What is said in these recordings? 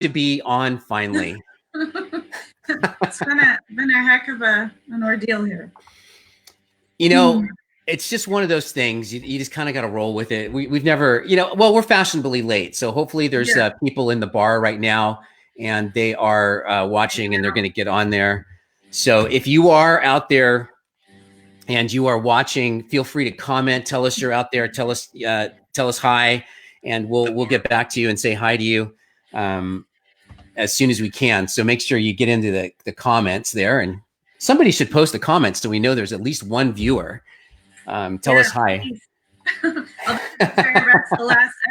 to be on finally. It's been a heck of an ordeal here. It's just one of those things. You just kind of got to roll with it. We've never, well, we're fashionably late. So hopefully there's people in the bar right now and they are watching and they're going to get on there. So if you are out there and you are watching, feel free to comment. Tell us you're out there. Tell us hi, and we'll get back to you and say hi to you as soon as we can. So make sure you get into the comments there, and somebody should post the comments so we know there's at least one viewer. Tell us hi. I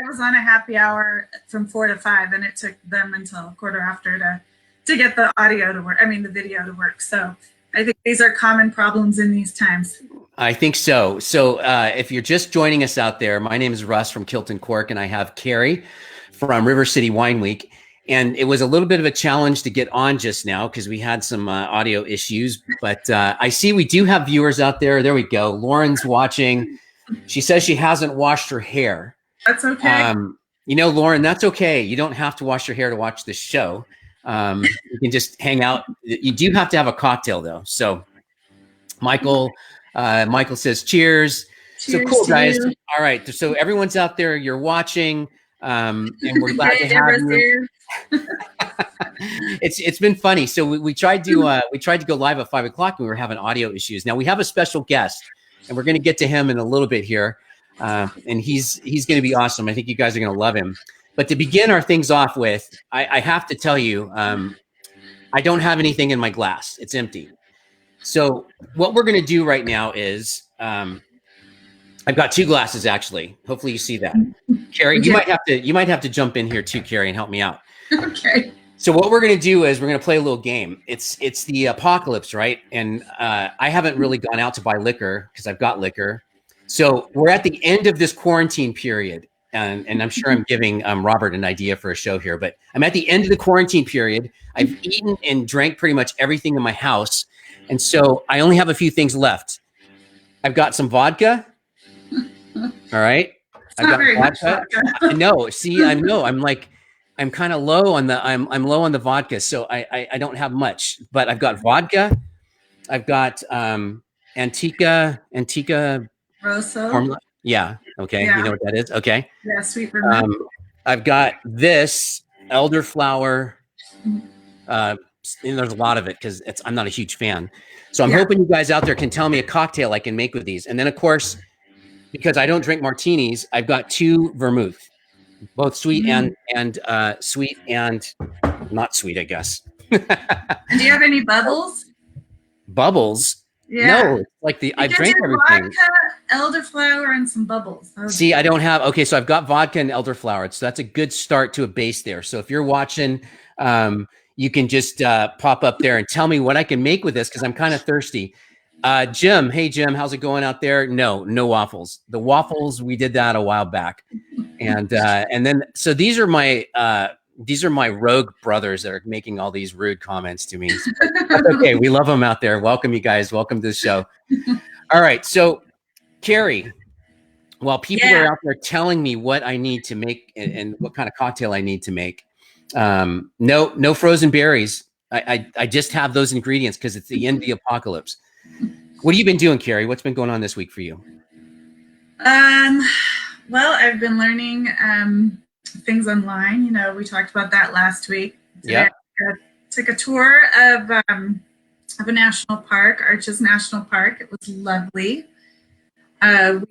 was on a happy hour from 4 to 5, and it took them until 1:15 to get the audio to work. I mean, the video to work. So I think these are common problems in these times. I think so. So if you're just joining us out there, my name is Russ from Kilt&Cork, and I have Carrie from River City Wine Week. And it was a little bit of a challenge to get on just now because we had some audio issues. But I see we do have viewers out there. There we go. Lauren's watching. She says she hasn't washed her hair. That's okay. Lauren, that's okay. You don't have to wash your hair to watch this show. You can just hang out. You do have to have a cocktail, though. So Michael says cheers. So cool, guys. All right. So everyone's out there. You're watching. And we're glad to have you. It's been funny. So we tried to go live at 5 o'clock and we were having audio issues. Now we have a special guest and we're going to get to him in a little bit here. And he's going to be awesome. I think you guys are going to love him. But to begin our things off with, I have to tell you, I don't have anything in my glass. It's empty. So what we're going to do right now is, I've got 2 glasses actually. Hopefully you see that. Carrie, you might have to jump in here too, Carrie, and help me out. Okay. So what we're going to do is we're going to play a little game. It's the apocalypse, right? And I haven't really gone out to buy liquor because I've got liquor. So we're at the end of this quarantine period. And I'm sure I'm giving Robert an idea for a show here, but I'm at the end of the quarantine period. I've eaten and drank pretty much everything in my house. And so I only have a few things left. I've got some vodka. All right. I've got vodka. I know. See, I know. I'm kind of low on the I'm low on the vodka, so I don't have much, but I've got vodka. I've got Antica Rosso. Yeah. Okay. Yeah. You know what that is? Okay. Yeah, sweet Vermouth. I've got this elderflower. There's a lot of it because I'm not a huge fan. So I'm hoping you guys out there can tell me a cocktail I can make with these. And then of course, because I don't drink martinis, I've got 2 vermouth, both sweet and sweet and not sweet, I guess. Do you have any bubbles? Bubbles? Yeah. No, like I drank everything. Vodka, elderflower, and some bubbles. See, I don't have. Okay, so I've got vodka and elderflower. So that's a good start to a base there. So if you're watching, you can just pop up there and tell me what I can make with this because I'm kind of thirsty. Jim, hey Jim, how's it going out there? No waffles. The waffles, we did that a while back, and then so these are my rogue brothers that are making all these rude comments to me. That's okay, we love them out there. Welcome you guys. Welcome to the show. All right, so Carrie, while people are out there telling me what I need to make and what kind of cocktail I need to make, no frozen berries. I just have those ingredients because it's the end of the apocalypse. What have you been doing, Carrie? What's been going on this week for you? Well, I've been learning things online. You know, we talked about that last week. Yeah. Took a tour of a national park, Arches National Park. It was lovely. Last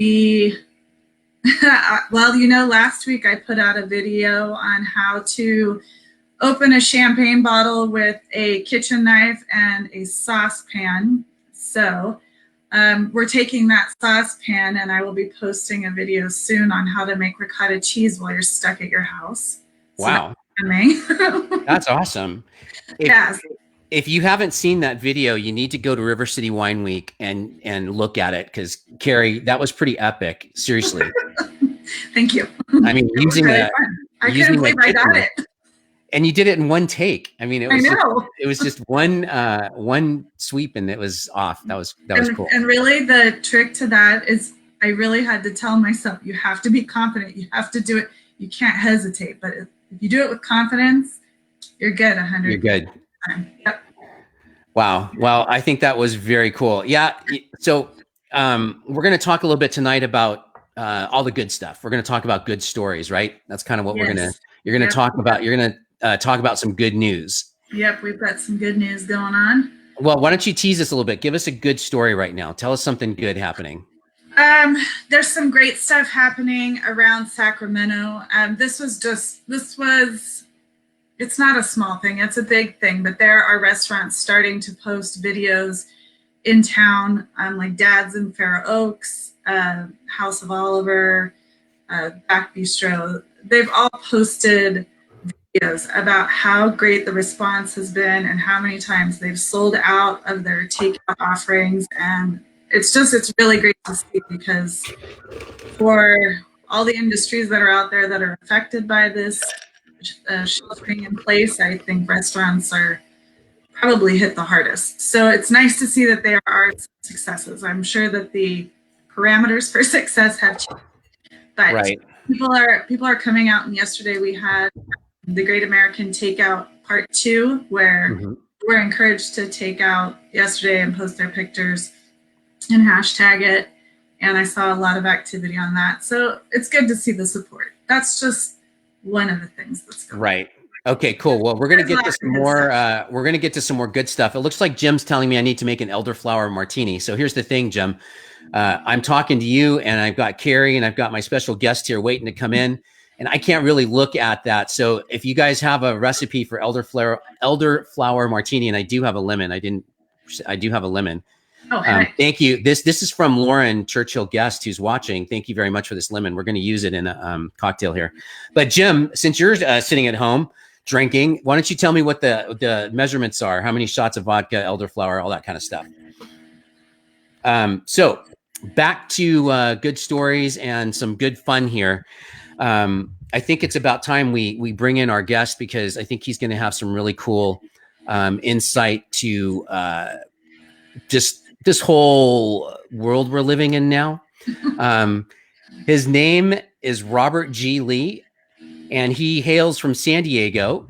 week I put out a video on how to open a champagne bottle with a kitchen knife and a saucepan. So we're taking that saucepan and I will be posting a video soon on how to make ricotta cheese while you're stuck at your house. Wow. So that's awesome. If you haven't seen that video, you need to go to River City Wine Week and look at it because Carrie, that was pretty epic. Seriously. Thank you. I mean, using that. I couldn't believe I got it. And you did it in one take. I mean, it was just one sweep and it was off. That was cool. And really the trick to that is I really had to tell myself, you have to be confident. You have to do it. You can't hesitate. But if you do it with confidence, You're good. 100%. You're good. Yep. Wow. Well, I think that was very cool. Yeah. So we're going to talk a little bit tonight about all the good stuff. We're going to talk about good stories, right? That's kind of what you're going to talk about. You're going to talk about some good news. Yep. We've got some good news going on. Well, why don't you tease us a little bit? Give us a good story right now. Tell us something good happening. There's some great stuff happening around Sacramento. It's not a small thing, it's a big thing, but there are restaurants starting to post videos in town, like Dad's in Fair Oaks, House of Oliver, Back Bistro. They've all posted videos about how great the response has been and how many times they've sold out of their takeout offerings. And it's really great to see, because for all the industries that are out there that are affected by this sheltering in place, I think restaurants are probably hit the hardest. So it's nice to see that there are successes. I'm sure that the parameters for success have changed, but right. people are coming out. And yesterday we had the Great American Takeout Part 2, where we're encouraged to take out yesterday and post their pictures and hashtag it. And I saw a lot of activity on that. So it's good to see the support. That's just one of the things that's going on. Right. Okay, cool. Well, we're going to get to some more, we're going to get to some more good stuff. It looks like Jim's telling me I need to make an elderflower martini. So here's the thing, Jim. I'm talking to you, and I've got Carrie, and I've got my special guest here waiting to come in, and I can't really look at that. So if you guys have a recipe for elderflower martini, and I do have a lemon. I do have a lemon. Oh, hi. Thank you. This is from Lauren Churchill Guest, who's watching. Thank you very much for this lemon. We're going to use it in a cocktail here. But Jim, since you're sitting at home drinking, why don't you tell me what the measurements are? How many shots of vodka, elderflower, all that kind of stuff. So back to good stories and some good fun here. I think it's about time we bring in our guest, because I think he's going to have some really cool insight to just this whole world we're living in now. His name is Robert G. Lee, and he hails from San Diego.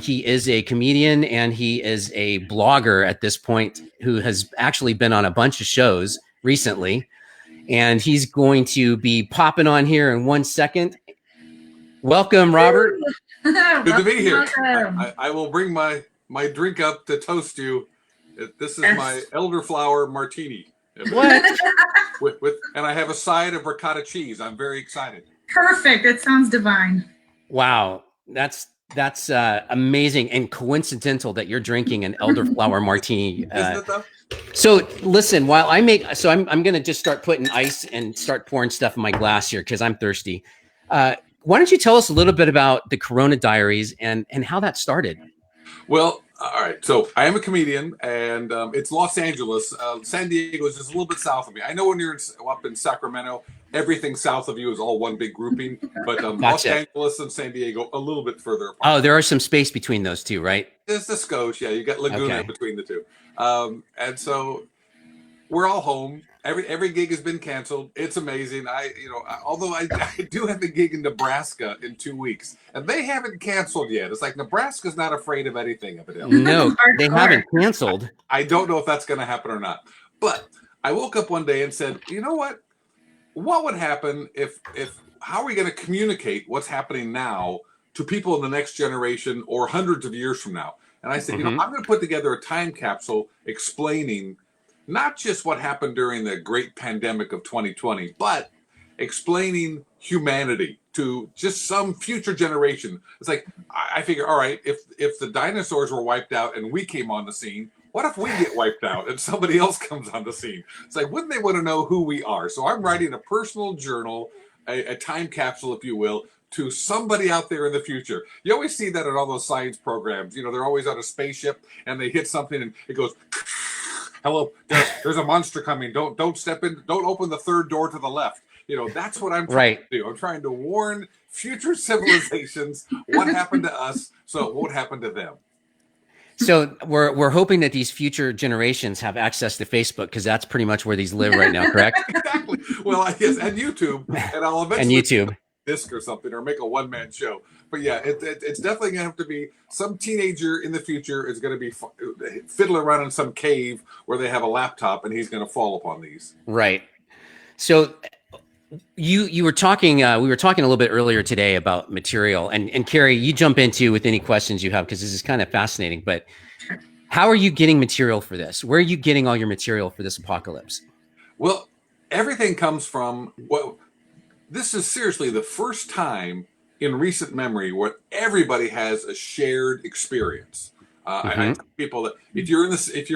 He is a comedian, and he is a blogger at this point, who has actually been on a bunch of shows recently. And he's going to be popping on here in 1 second. Welcome, Robert. Good to be here. I will bring my drink up to toast you. This is my elderflower martini. What? And I have a side of ricotta cheese. I'm very excited. Perfect. It sounds divine. Wow, that's amazing and coincidental that you're drinking an elderflower martini. Isn't it though? So listen, while I make, I'm going to just start putting ice and start pouring stuff in my glass here, because I'm thirsty. Why don't you tell us a little bit about the Corona Diaries and how that started? Well, all right. So I am a comedian, and it's Los Angeles. San Diego is just a little bit south of me. I know when you're up in Sacramento, everything south of you is all one big grouping, but Gotcha. Los Angeles and San Diego a little bit further apart. Oh, there are some space between those two, right? There's the Scotia. Yeah, you got Laguna between the two. And so we're all home. Every gig has been canceled. It's amazing. Although I do have a gig in Nebraska in 2 weeks, and they haven't canceled yet. It's like Nebraska's not afraid of anything, evidently. No, they haven't canceled. I don't know if that's going to happen or not. But I woke up one day and said, you know what? What would happen if how are we going to communicate what's happening now to people in the next generation or hundreds of years from now? And I said, I'm going to put together a time capsule explaining not just what happened during the great pandemic of 2020, but explaining humanity to just some future generation. It's like, I figure, all right, if the dinosaurs were wiped out and we came on the scene, what if we get wiped out and somebody else comes on the scene? It's like, wouldn't they want to know who we are? So I'm writing a personal journal, a time capsule, if you will, to somebody out there in the future. You always see that in all those science programs. They're always on a spaceship and they hit something and it goes, hello, there's a monster coming. Don't step in. Don't open the third door to the left. That's what I'm trying to do. I'm trying to warn future civilizations what happened to us so it won't happen to them. So we're hoping that these future generations have access to Facebook, because that's pretty much where these live right now, correct? Exactly. Well, yes, and YouTube, and I'll eventually and YouTube. disc or something, or make a one-man show. But yeah, it's definitely gonna have to be some teenager in the future is gonna be fiddling around in some cave where they have a laptop, and he's gonna fall upon these. Right. So you were talking, we were talking a little bit earlier today about material, and Carrie, you jump into with any questions you have, because this is kind of fascinating. But how are you getting material for this? Where are you getting all your material for this apocalypse? Well, everything comes from this is seriously the first time in recent memory where everybody has a shared experience. I tell people that if you're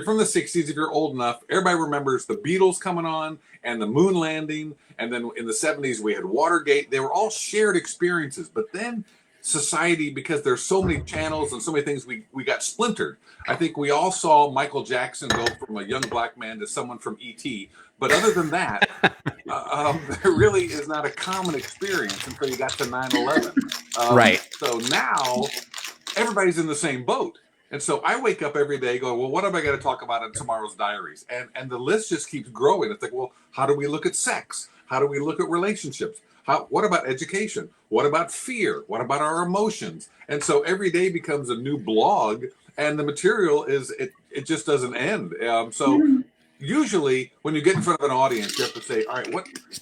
from the '60s, if you're old enough, everybody remembers the Beatles coming on and the moon landing, and then in the '70s we had Watergate. They were all shared experiences, but then society, because there's so many channels and so many things, we got splintered. I think we all saw Michael Jackson go from a young black man to someone from E.T., but other than that, there really is not a common experience until you got to 9/11. Right. So now everybody's in the same boat. And so I wake up every day going, well, what am I going to talk about in tomorrow's diaries? And the list just keeps growing. It's like, well, how do we look at sex? How do we look at relationships? What about education? What about fear? What about our emotions? And so every day becomes a new blog, and the material it just doesn't end. So usually when you get in front of an audience, you have to say, all right,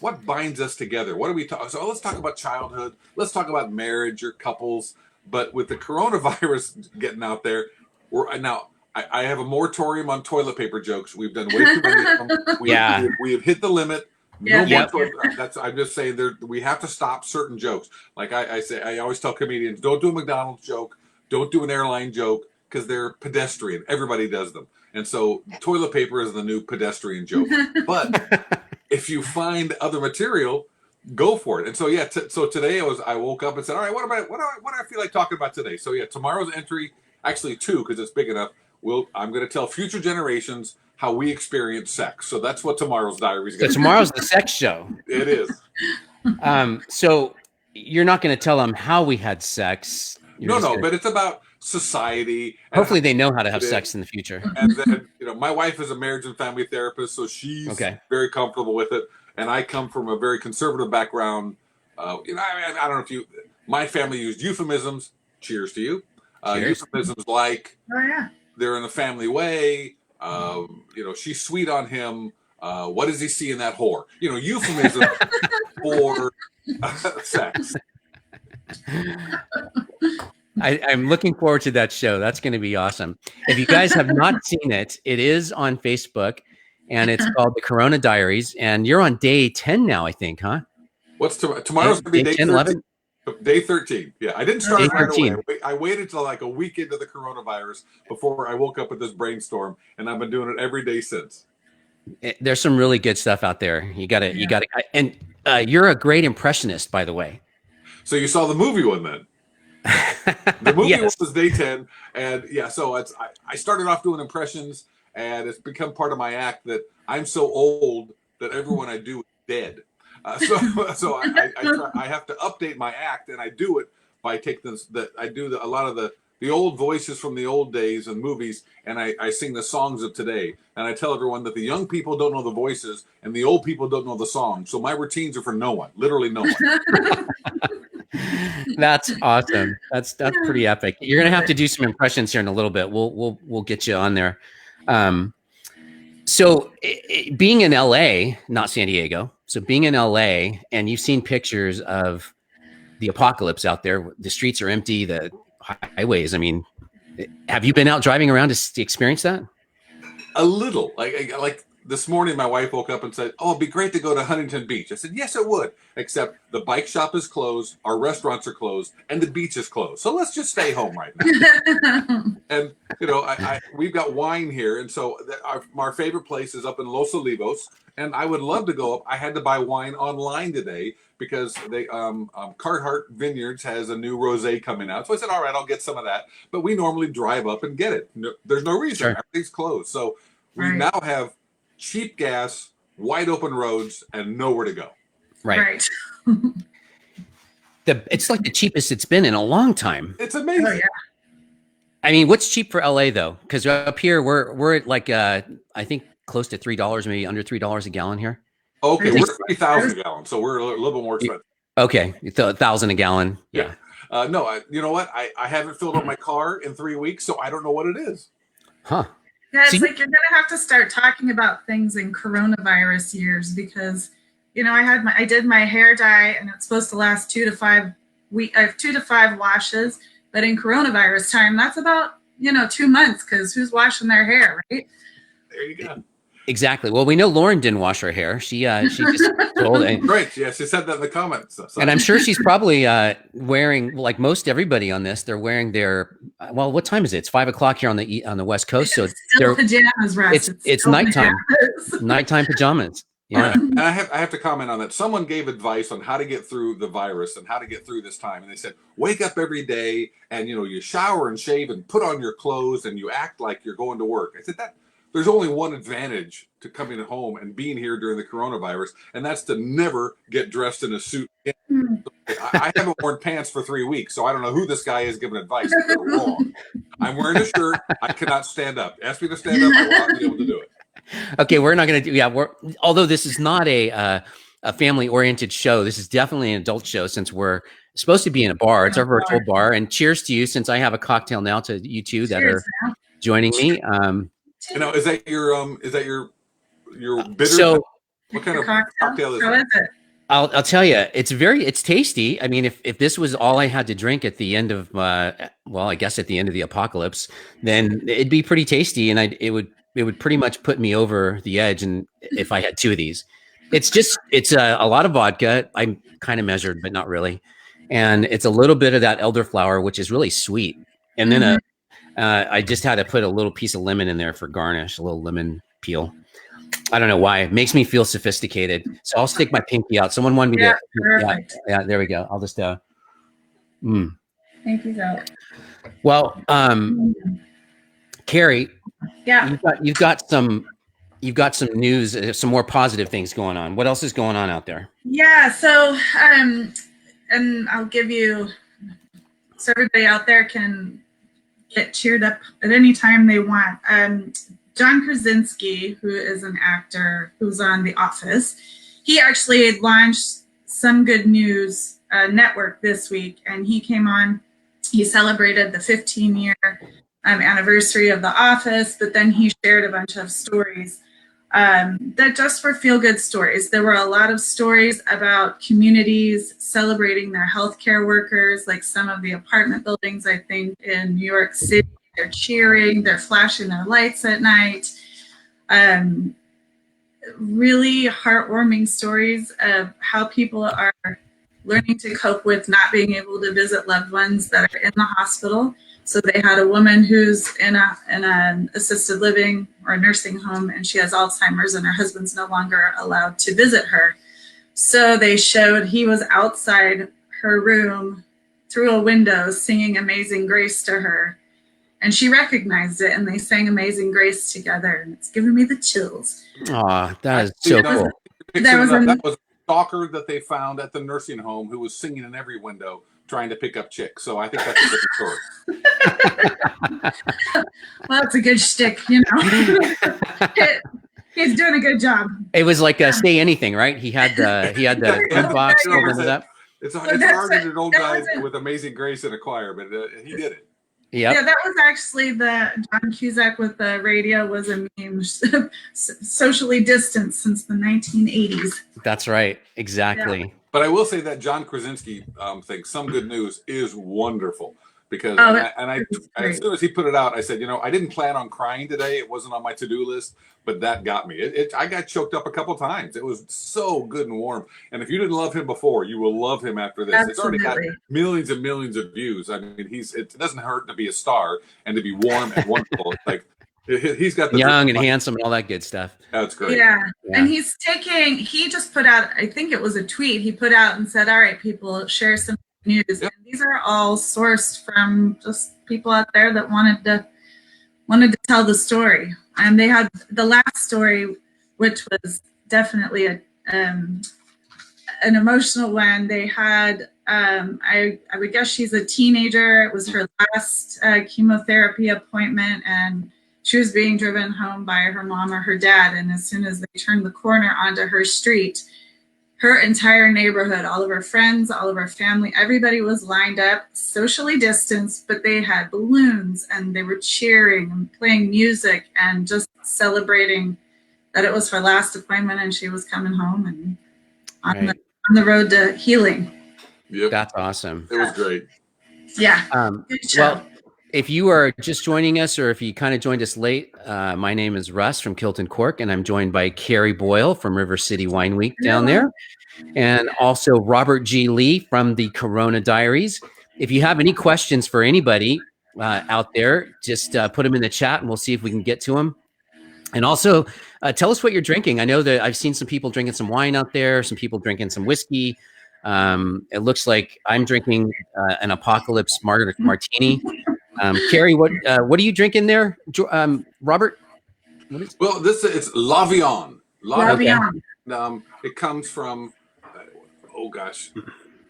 what binds us together? What do we talk? So let's talk about childhood. Let's talk about marriage or couples. But with the coronavirus getting out there, I have a moratorium on toilet paper jokes. We've done way too many of them. We have hit the limit. No more. I'm just saying we have to stop certain jokes. Like I always tell comedians, don't do a McDonald's joke, don't do an airline joke, because they're pedestrian. Everybody does them. And so toilet paper is the new pedestrian joke. But if you find other material, go for it. And so so today I woke up and said, all right, what do I feel like talking about today? So tomorrow's entry, actually 2, because it's big enough. I'm going to tell future generations how we experience sex. So that's what tomorrow's diary is going to be. So tomorrow's the sex show. It is. So you're not going to tell them how we had sex. But it's about society. Hopefully they know how to have sex in the future. And then, my wife is a marriage and family therapist, so she's very comfortable with it. And I come from a very conservative background. I don't know if my family used euphemisms. Cheers to you. Euphemisms like, they're in a family way. She's sweet on him. What does he see in that whore? Euphemism for sex. I'm looking forward to that show. That's going to be awesome. If you guys have not seen it, it is on Facebook, and it's called the Corona Diaries. And you're on day 10 now, I think, huh? What's tomorrow's going to be day 10, 11? Day 13. Yeah, I didn't start right away. I waited till like a week into the coronavirus before I woke up with this brainstorm, and I've been doing it every day since. There's some really good stuff out there. You got to, and you're a great impressionist, by the way. So you saw the movie one then? The movie was day 10, and so I started off doing impressions, and it's become part of my act that I'm so old that everyone I do is dead. So I have to update my act, and I do it by a lot of the old voices from the old days and movies, and I sing the songs of today, and I tell everyone that the young people don't know the voices and the old people don't know the songs. So my routines are for no one, literally no one. That's awesome. That's pretty epic. You're gonna have to do some impressions here in a little bit. We'll get you on there. So being in LA, not San Diego. So being in LA, and you've seen pictures of the apocalypse out there. The streets are empty. The highways. I mean, have you been out driving around to experience that? A little. Like this morning, my wife woke up and said, "Oh, it'd be great to go to Huntington Beach." I said, "Yes, it would. Except the bike shop is closed, our restaurants are closed, and the beach is closed. So let's just stay home right now." And we've got wine here, and so our favorite place is up in Los Olivos, and I would love to go up. I had to buy wine online today because they Carhartt Vineyards has a new rosé coming out. So I said, "All right, I'll get some of that." But we normally drive up and get it. No, there's no reason. Sure. Everything's closed. So we now have cheap gas, wide open roads, and nowhere to go. Right. It's like the cheapest it's been in a long time. It's amazing. Oh, yeah. I mean, what's cheap for LA though? Because up here we're at like I think close to $3, maybe under $3 a gallon here. Okay, we're 3,000 gallons, so we're a little bit more expensive. Okay, 1,000 a gallon. Yeah. No, you know what? I haven't filled up my car in 3 weeks, so I don't know what it is. Huh. Yeah, it's So like you're gonna have to start talking about things in coronavirus years because, I did my hair dye and it's supposed to last 2 to 5 washes, but in coronavirus time, that's about 2 months because who's washing their hair, right? There you go. Exactly. Well, we know Lauren didn't wash her hair. She just told. Great. Yeah, she said that in the comments. So. And I'm sure she's probably wearing, like most everybody on this, they're wearing their. Well, what time is it? It's 5 o'clock here on the West Coast. So it's still pajamas, Russ. It's nighttime. Nighttime pajamas. Yeah. And I have to comment on that. Someone gave advice on how to get through the virus and how to get through this time. And they said, wake up every day and, you shower and shave and put on your clothes and you act like you're going to work. I said there's only one advantage to coming home and being here during the coronavirus, and that's to never get dressed in a suit again. I haven't worn pants for 3 weeks, so I don't know who this guy is giving advice. They're wrong. I'm wearing a shirt. I cannot stand up. Ask me to stand up, I will not be able to do it. Okay, we're not going to do. Yeah, although this is not a family-oriented show, this is definitely an adult show since we're supposed to be in a bar. It's our virtual bar, and cheers to you since I have a cocktail now to you two that are joining me. Is that your bitter? So, what kind of cocktail is it? I'll tell you, it's tasty. I mean, if this was all I had to drink at the end of I guess at the end of the apocalypse, then it'd be pretty tasty, and it would pretty much put me over the edge. And if I had 2 of these, it's a lot of vodka. I'm kind of measured, but not really, and it's a little bit of that elderflower, which is really sweet, and then I just had to put a little piece of lemon in there for garnish, a little lemon peel. I don't know why. It makes me feel sophisticated. So I'll stick my pinky out. Someone wanted me to. Perfect. Yeah, there we go. I'll just. Pinky's out. Well, Carrie. Yeah. You've got some news, some more positive things going on. What else is going on out there? Yeah. So, and I'll give you, so everybody out there can get cheered up at any time they want. John Krasinski, who is an actor who's on The Office, he actually launched Some Good News network this week, and he came on. He celebrated the 15-year anniversary of The Office, but then he shared a bunch of stories that just were feel-good stories. There were a lot of stories about communities celebrating their healthcare workers, like some of the apartment buildings, I think, in New York City. They're cheering, they're flashing their lights at night. Really heartwarming stories of how people are learning to cope with not being able to visit loved ones that are in the hospital. So they had a woman who's in an assisted living or a nursing home, and she has Alzheimer's, and her husband's no longer allowed to visit her. So they showed he was outside her room through a window singing Amazing Grace to her. And she recognized it, and they sang Amazing Grace together, and it's giving me the chills. Aw, that is so cool. That was a stalker that they found at the nursing home who was singing in every window trying to pick up chicks. So I think that's a good story. Well, it's a good shtick, He's doing a good job. It was like Say Anything, right? He had the boombox over that. It's hard to get an old guy with Amazing Grace in a choir, but he did it. Yep. Yeah, that was actually the John Cusack with the radio was a meme, socially distanced since the 1980s. That's right. Exactly. Yeah. But I will say that John Krasinski thing, Some Good News, is wonderful. Because as soon as he put it out, I said, I didn't plan on crying today. It wasn't on my to-do list, but that got me. I got choked up a couple times. It was so good and warm. And if you didn't love him before, you will love him after this. Absolutely. It's already got millions and millions of views. I mean, it doesn't hurt to be a star and to be warm and wonderful. It's like he's got the young and handsome and all that good stuff. That's great. Yeah. And he just put out, I think it was a tweet he put out and said, all right, people, share some news. Yep. And these are all sourced from just people out there that wanted to tell the story. And they had the last story, which was definitely an emotional one. They had I would guess she's a teenager. It was her last chemotherapy appointment, and she was being driven home by her mom or her dad. And as soon as they turned the corner onto her street, her entire neighborhood, all of her friends, all of her family, everybody was lined up, socially distanced, but they had balloons and they were cheering and playing music and just celebrating that it was her last appointment and she was coming home and on the road to healing. Yep. That's awesome. It was great. Yeah. Good show. Well, if you are just joining us or if you kind of joined us late, my name is Russ from Kilt&Cork, and I'm joined by Carrie Boyle from River City Wine Week down there, and also Robert G. Lee from the Corona Diaries. If you have any questions for anybody out there, just put them in the chat and we'll see if we can get to them. And also tell us what you're drinking. I know that I've seen some people drinking some wine out there, some people drinking some whiskey. It looks like I'm drinking an Apocalypse Martini. Carrie, what are you drinking there? Robert? Well, it's L'Avion. L'Avion. It comes from, oh gosh,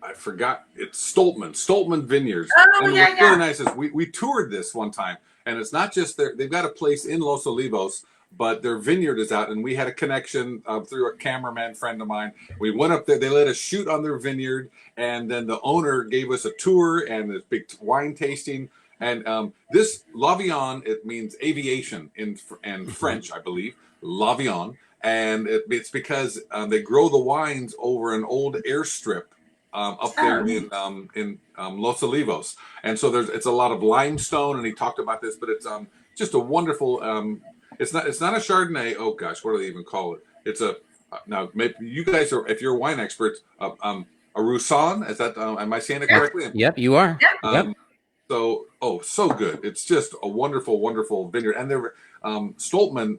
I forgot. It's Stoltman Vineyards. Oh, and yeah, what's really nice is we toured this one time, and it's not just they've got a place in Los Olivos, but their vineyard is out, and we had a connection through a cameraman friend of mine. We went up there. They let us shoot on their vineyard, and then the owner gave us a tour and this big wine tasting. And this L'Avion, it means aviation in French, I believe, L'Avion. And it's because they grow the wines over an old airstrip up there in Los Olivos. And so it's a lot of limestone, and he talked about this, but it's just a wonderful, it's not a Chardonnay. Oh gosh, what do they even call it? It's now maybe you guys are, if you're wine experts, a Roussanne, is that, am I saying it correctly? Yep, you are. Yep. So, so good. It's just a wonderful, wonderful vineyard. And they're Stoltman,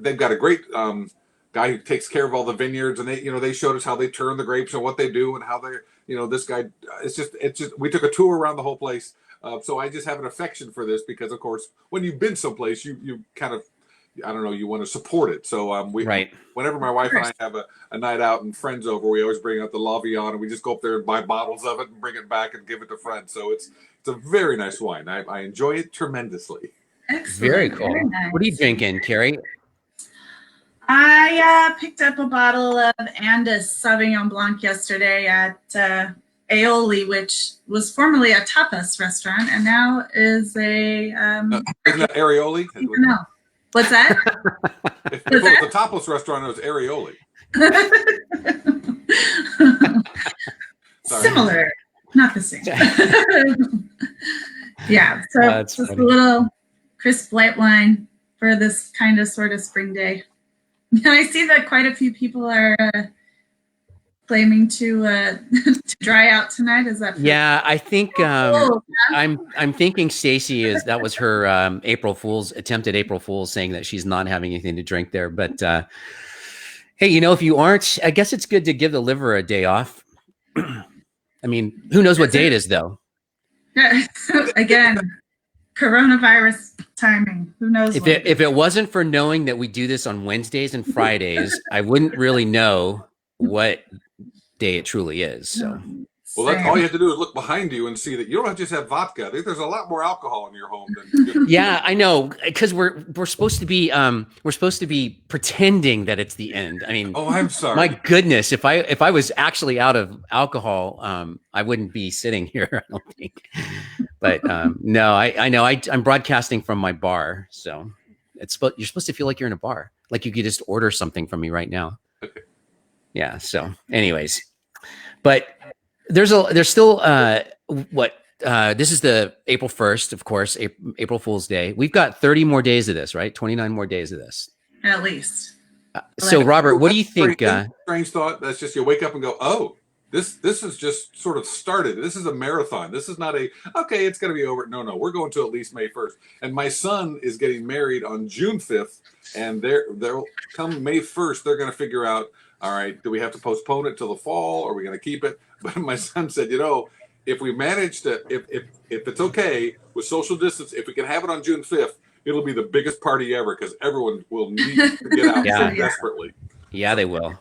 they've got a great guy who takes care of all the vineyards, and they showed us how they turn the grapes and what they do and how they're, this guy, it's just, we took a tour around the whole place. So I just have an affection for this because, of course, when you've been someplace, you kind of, I don't know, you want to support it. So whenever my wife and I have a night out and friends over, we always bring out the L'Avion, and we just go up there and buy bottles of it and bring it back and give it to friends. So it's a very nice wine. I enjoy it tremendously. Excellent. Very cool. Very nice. What are you drinking, Carrie? I picked up a bottle of Andes Sauvignon Blanc yesterday at Aioli, which was formerly a tapas restaurant and now is a... isn't that Arioli? No. What's that? If it was a tapas restaurant, it was Arioli. Similar, not the same. Yeah, so That's just funny. a little crisp white wine for this kind of sort of spring day. And I see that quite a few people are claiming to dry out tonight. Is that true? Yeah, I think I'm thinking Stacy that was her attempted April Fool's, saying that she's not having anything to drink there. But hey, if you aren't, I guess it's good to give the liver a day off. I mean, who knows what day it is though? Again, coronavirus timing. Who knows? If it wasn't for knowing that we do this on Wednesdays and Fridays, I wouldn't really know what day it truly is. So, well, that's all you have to do is look behind you and see that you don't have to just have vodka. There's a lot more alcohol in your home than yeah, I know, because we're supposed to be pretending that it's the end. I mean, oh, I'm sorry. My goodness, if I was actually out of alcohol, I wouldn't be sitting here, I don't think. But no, I know I'm broadcasting from my bar, so you're supposed to feel like you're in a bar, like you could just order something from me right now. Okay. Yeah. So, anyways, but there's still this is the April 1st, of course, April Fool's Day. We've got 30 more days of this, right? 29 more days of this. At least. So, Robert, what do you think? Strange thought. That's just you wake up and go, oh, this is just sort of started. This is a marathon. This is not okay, it's going to be over. No, we're going to at least May 1st. And my son is getting married on June 5th, and they'll come May 1st. They're going to figure out, all right, do we have to postpone it till the fall? Or are we going to keep it? But my son said, if we manage to, if it's okay with social distance, if we can have it on June 5th, it'll be the biggest party ever because everyone will need to get out so desperately. Yeah, they will.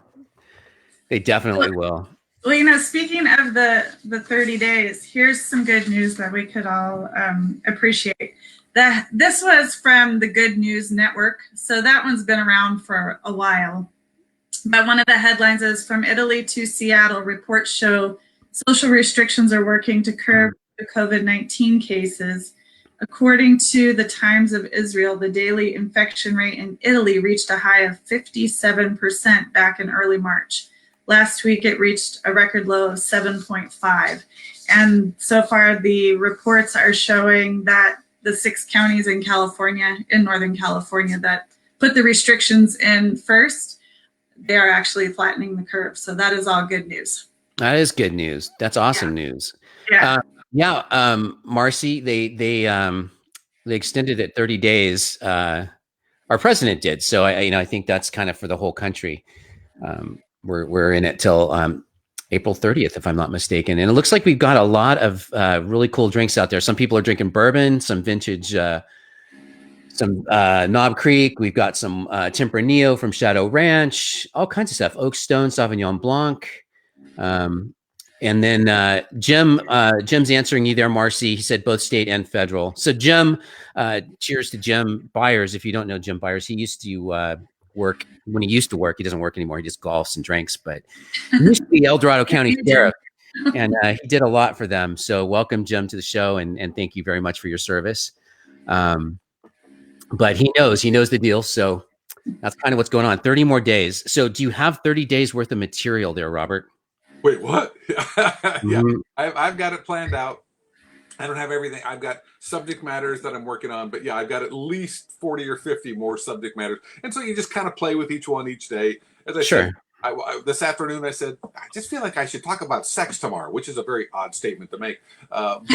They definitely will. Well, speaking of the 30 days, here's some good news that we could all appreciate. This was from the Good News Network. So that one's been around for a while. But one of the headlines is from Italy to Seattle, reports show social restrictions are working to curb the COVID-19 cases. According to the Times of Israel, the daily infection rate in Italy reached a high of 57% back in early March. Last week, it reached a record low of 7.5. And so far, the reports are showing that the 6 counties in California, in Northern California, that put the restrictions in first, they are actually flattening the curve. So that is all good news. That is good news. That's awesome news. Yeah. Marcy, they extended it 30 days. Our president did. So I think that's kind of for the whole country. We're in it till April 30th, if I'm not mistaken. And it looks like we've got a lot of really cool drinks out there. Some people are drinking bourbon, some vintage, some Knob Creek. We've got some Tempranillo from Shadow Ranch, all kinds of stuff. Oak Stone, Sauvignon Blanc. And then Jim's answering you there, Marcy. He said both state and federal. So Jim, cheers to Jim Byers. If you don't know Jim Byers, he used to work when he used to work. He doesn't work anymore. He just golfs and drinks, but he used to be El Dorado County Sheriff, and he did a lot for them. So welcome, Jim, to the show, and thank you very much for your service. But he knows the deal. So that's kind of what's going on. 30 more days. So do you have 30 days worth of material there, Robert? Wait, what? Yeah, I've got it planned out. I don't have everything. I've got subject matters that I'm working on, but yeah, I've got at least 40 or 50 more subject matters. And so you just kind of play with each one each day. As I said, this afternoon, I said, I just feel like I should talk about sex tomorrow, which is a very odd statement to make. And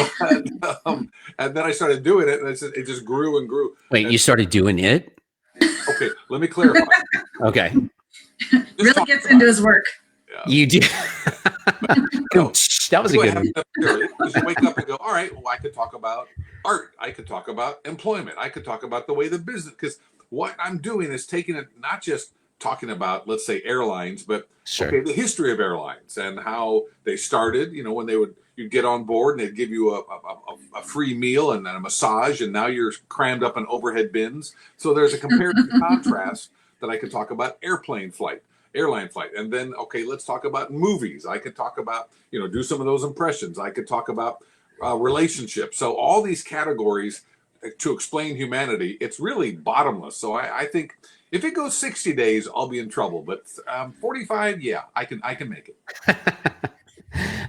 then I started doing it, and it just grew and grew. Wait, you started doing it? Okay, let me clarify. Okay. Really gets into his work. Yeah. You do. That was a good one. Because you wake up and go, all right, well, I could talk about art. I could talk about employment. I could talk about the way the business, because what I'm doing is taking it, not just talking about, let's say, airlines, but the history of airlines and how they started, when you'd get on board and they'd give you a free meal and then a massage, and now you're crammed up in overhead bins. So there's a comparative contrast that I could talk about airline flight. And then, let's talk about movies. I could talk about, do some of those impressions. I could talk about relationships. So all these categories to explain humanity, it's really bottomless. So I think if it goes 60 days, I'll be in trouble. But 45, yeah, I can make it.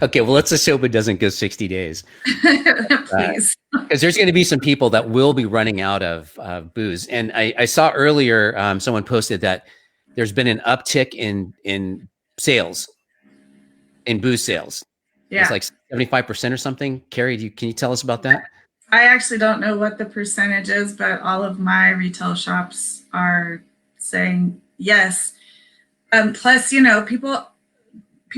Okay, well, let's assume it doesn't go 60 days. Please. Because there's going to be some people that will be running out of booze. And I saw earlier someone posted that there's been an uptick in sales, in booze sales. Yeah. It's like 75% or something. Carrie, can you tell us about that? I actually don't know what the percentage is, but all of my retail shops are saying yes. Plus, people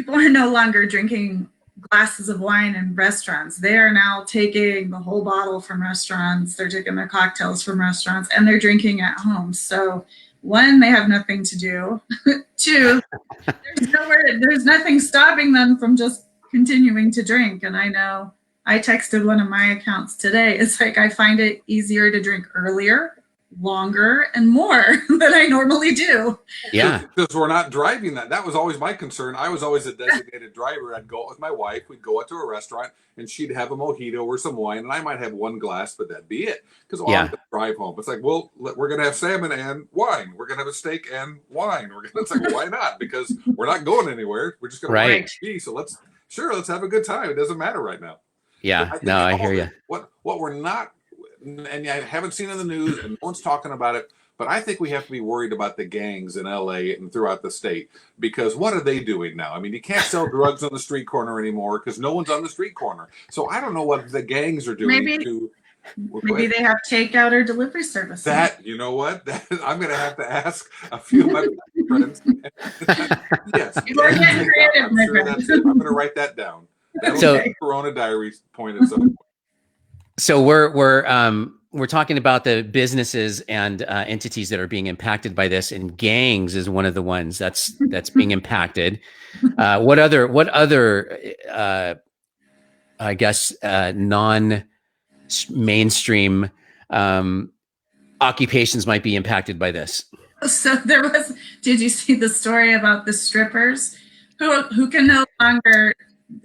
are no longer drinking glasses of wine in restaurants. They are now taking the whole bottle from restaurants. They're taking their cocktails from restaurants, and they're drinking at home. So one, they have nothing to do. Two, there's nothing stopping them from just continuing to drink. And I know I texted one of my accounts today. It's like, I find it easier to drink earlier, longer, and more than I normally do. Yeah. Because we're not driving that. That was always my concern. I was always a designated driver. I'd go out with my wife. We'd go out to a restaurant, and she'd have a mojito or some wine, and I might have one glass, but that'd be it. Because I'm going to drive home. It's like, well, we're going to have salmon and wine. We're going to have a steak and wine. It's like, well, why not? Because we're not going anywhere. We're just going to watch TV. So let's have a good time. It doesn't matter right now. Yeah. I hear you. What we're not, and I haven't seen in the news, and no one's talking about it, but I think we have to be worried about the gangs in LA and throughout the state, because what are they doing now? I mean, you can't sell drugs on the street corner anymore because no one's on the street corner. So I don't know what the gangs are doing. Maybe they have takeout or delivery services. That, you know what? I'm going to have to ask a few of my friends. Yes. You're getting creative, my friend. I'm going to write that down. That'll be Corona Diaries point at some point. So we're talking about the businesses and entities that are being impacted by this, and gangs is one of the ones that's being impacted. What other I guess non-mainstream occupations might be impacted by this? So did you see the story about the strippers who can no longer,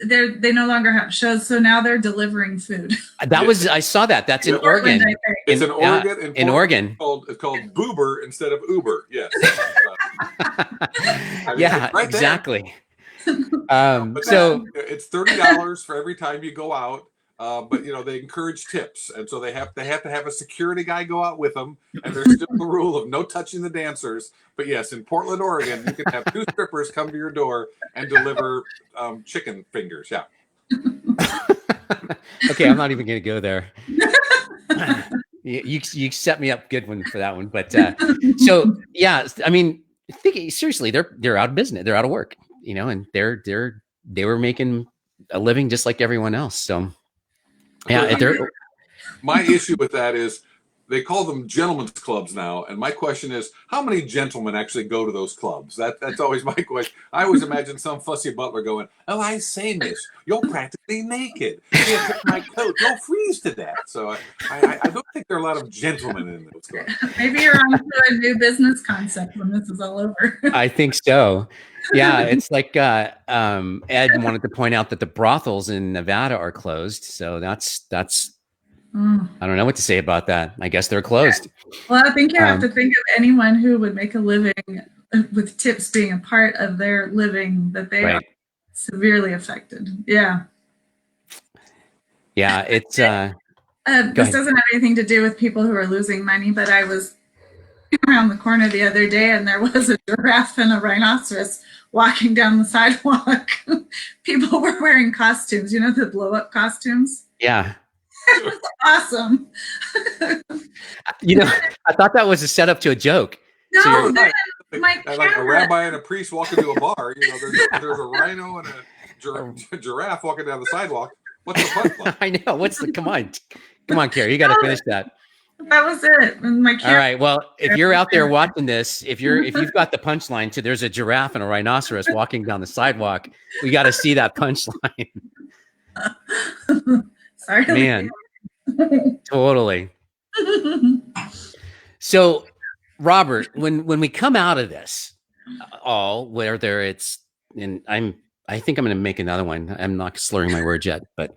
they no longer have shows, so now they're delivering food. I saw that. That's in Oregon. It's in Oregon. In Oregon. It's called Boober instead of Uber. Yes. Yeah, right, exactly. So it's $30 for every time you go out. But they encourage tips, and so they have to have a security guy go out with them. And there's still the rule of no touching the dancers. But yes, in Portland, Oregon, you can have 2 strippers come to your door and deliver chicken fingers. Yeah. Okay, I'm not even going to go there. You set me up good one for that one. But so yeah, I mean, seriously, they're out of business. They're out of work. And they were making a living just like everyone else. So. Yeah, my issue with that is they call them gentlemen's clubs now, and my question is, how many gentlemen actually go to those clubs? That's always my question. I always imagine some fussy butler going, "Oh, I say, miss, you're practically naked. Here, take my coat. You'll freeze to death." So I don't think there are a lot of gentlemen in those clubs. Maybe you're on to a new business concept when this is all over. I think so. Yeah, it's like Ed wanted to point out that the brothels in Nevada are closed. So that's I don't know what to say about that. I guess they're closed. Well, I think you have to think of anyone who would make a living with tips being a part of their living, that they are severely affected. Yeah. Yeah, it's this doesn't have anything to do with people who are losing money, but I was around the corner the other day and there was a giraffe and a rhinoceros walking down the sidewalk. People were wearing costumes, the blow up costumes. Yeah. It was awesome. I thought that was a setup to a joke. No, so like a rabbi and a priest walking to a bar. There's a rhino and a giraffe walking down the sidewalk. What's the punchline? I know. Come on, Carrie, you got to finish that. That was it. All right. Well, if you're out there watching this, if you've got the punchline to there's a giraffe and a rhinoceros walking down the sidewalk, we got to see that punchline. Sorry, man. Totally. So, Robert, when we come out of this, whether it's, and I think I'm going to make another one. I'm not slurring my words yet, but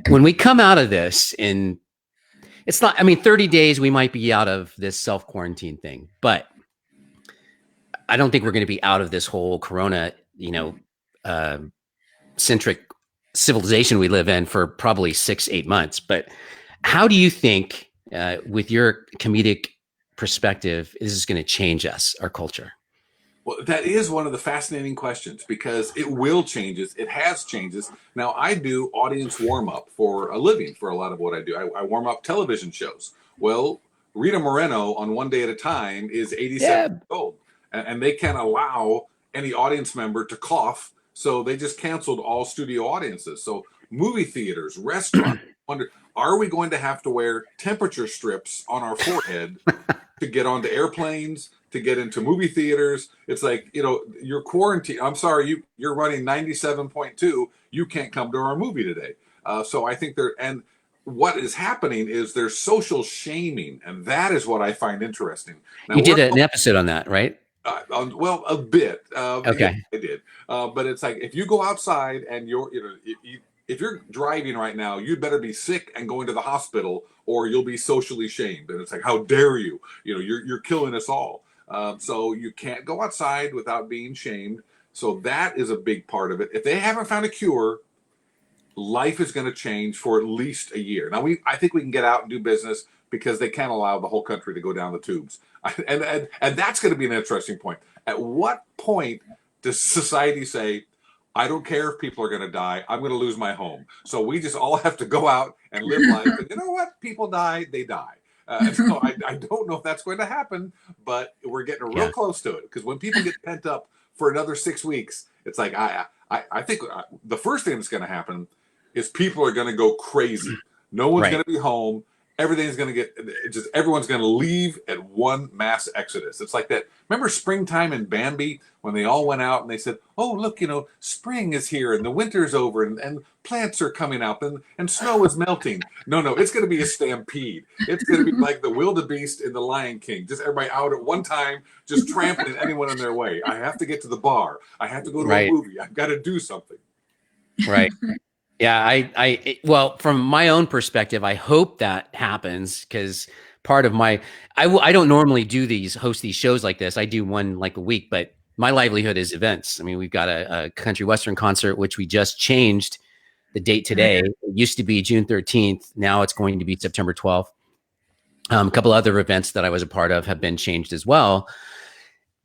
when we come out of this, and it's not, 30 days, we might be out of this self-quarantine thing, but I don't think we're going to be out of this whole Corona, centric civilization we live in for probably 6-8 months. But how do you think, with your comedic perspective, is this going to change our culture? Well, that is one of the fascinating questions, because it will change us. It has changes. Now, I do audience warm-up for a living for a lot of what I do. I warm up television shows. Well, Rita Moreno on One Day at a Time is 87 years old, and they can't allow any audience member to cough, so they just canceled all studio audiences. So movie theaters, restaurants, wonder, are we going to have to wear temperature strips on our forehead to get onto airplanes, to get into movie theaters? It's like, you're quarantined. I'm sorry, you're running 97.2. You can't come to our movie today. So I think and what is happening is there's social shaming, and that is what I find interesting. Now, you did an episode on that, right? Well, a bit. Okay, yeah, I did. But it's like, if you go outside and if you're driving right now, you'd better be sick and going to the hospital, or you'll be socially shamed. And it's like, how dare you? You're killing us all. So you can't go outside without being shamed. So that is a big part of it. If they haven't found a cure, life is going to change for at least a year. Now, I think we can get out and do business, because they can't allow the whole country to go down the tubes. And that's going to be an interesting point. At what point does society say, I don't care if people are going to die, I'm going to lose my home, so we just all have to go out and live life? And you know what? People die, they die. So I don't know if that's going to happen, but we're getting real close to it, because when people get pent up for another 6 weeks, it's like, I think the first thing that's going to happen is people are going to go crazy. No one's going to be home, everything's going to get just everyone's going to leave at one mass exodus. It's like that. Remember springtime in Bambi when they all went out and they said, "Oh, look, spring is here and the winter's over and plants are coming up and snow is melting." No, it's going to be a stampede. It's going to be like the wildebeest in the Lion King. Just everybody out at one time, just trampling anyone in their way. I have to get to the bar. I have to go to a movie. I've got to do something. Right. Yeah, well, from my own perspective, I hope that happens because part of I don't normally host these shows like this. I do one like a week, but my livelihood is events. I mean, we've got a country western concert, which we just changed the date today. It used to be June 13th. Now it's going to be September 12th. A couple other events that I was a part of have been changed as well.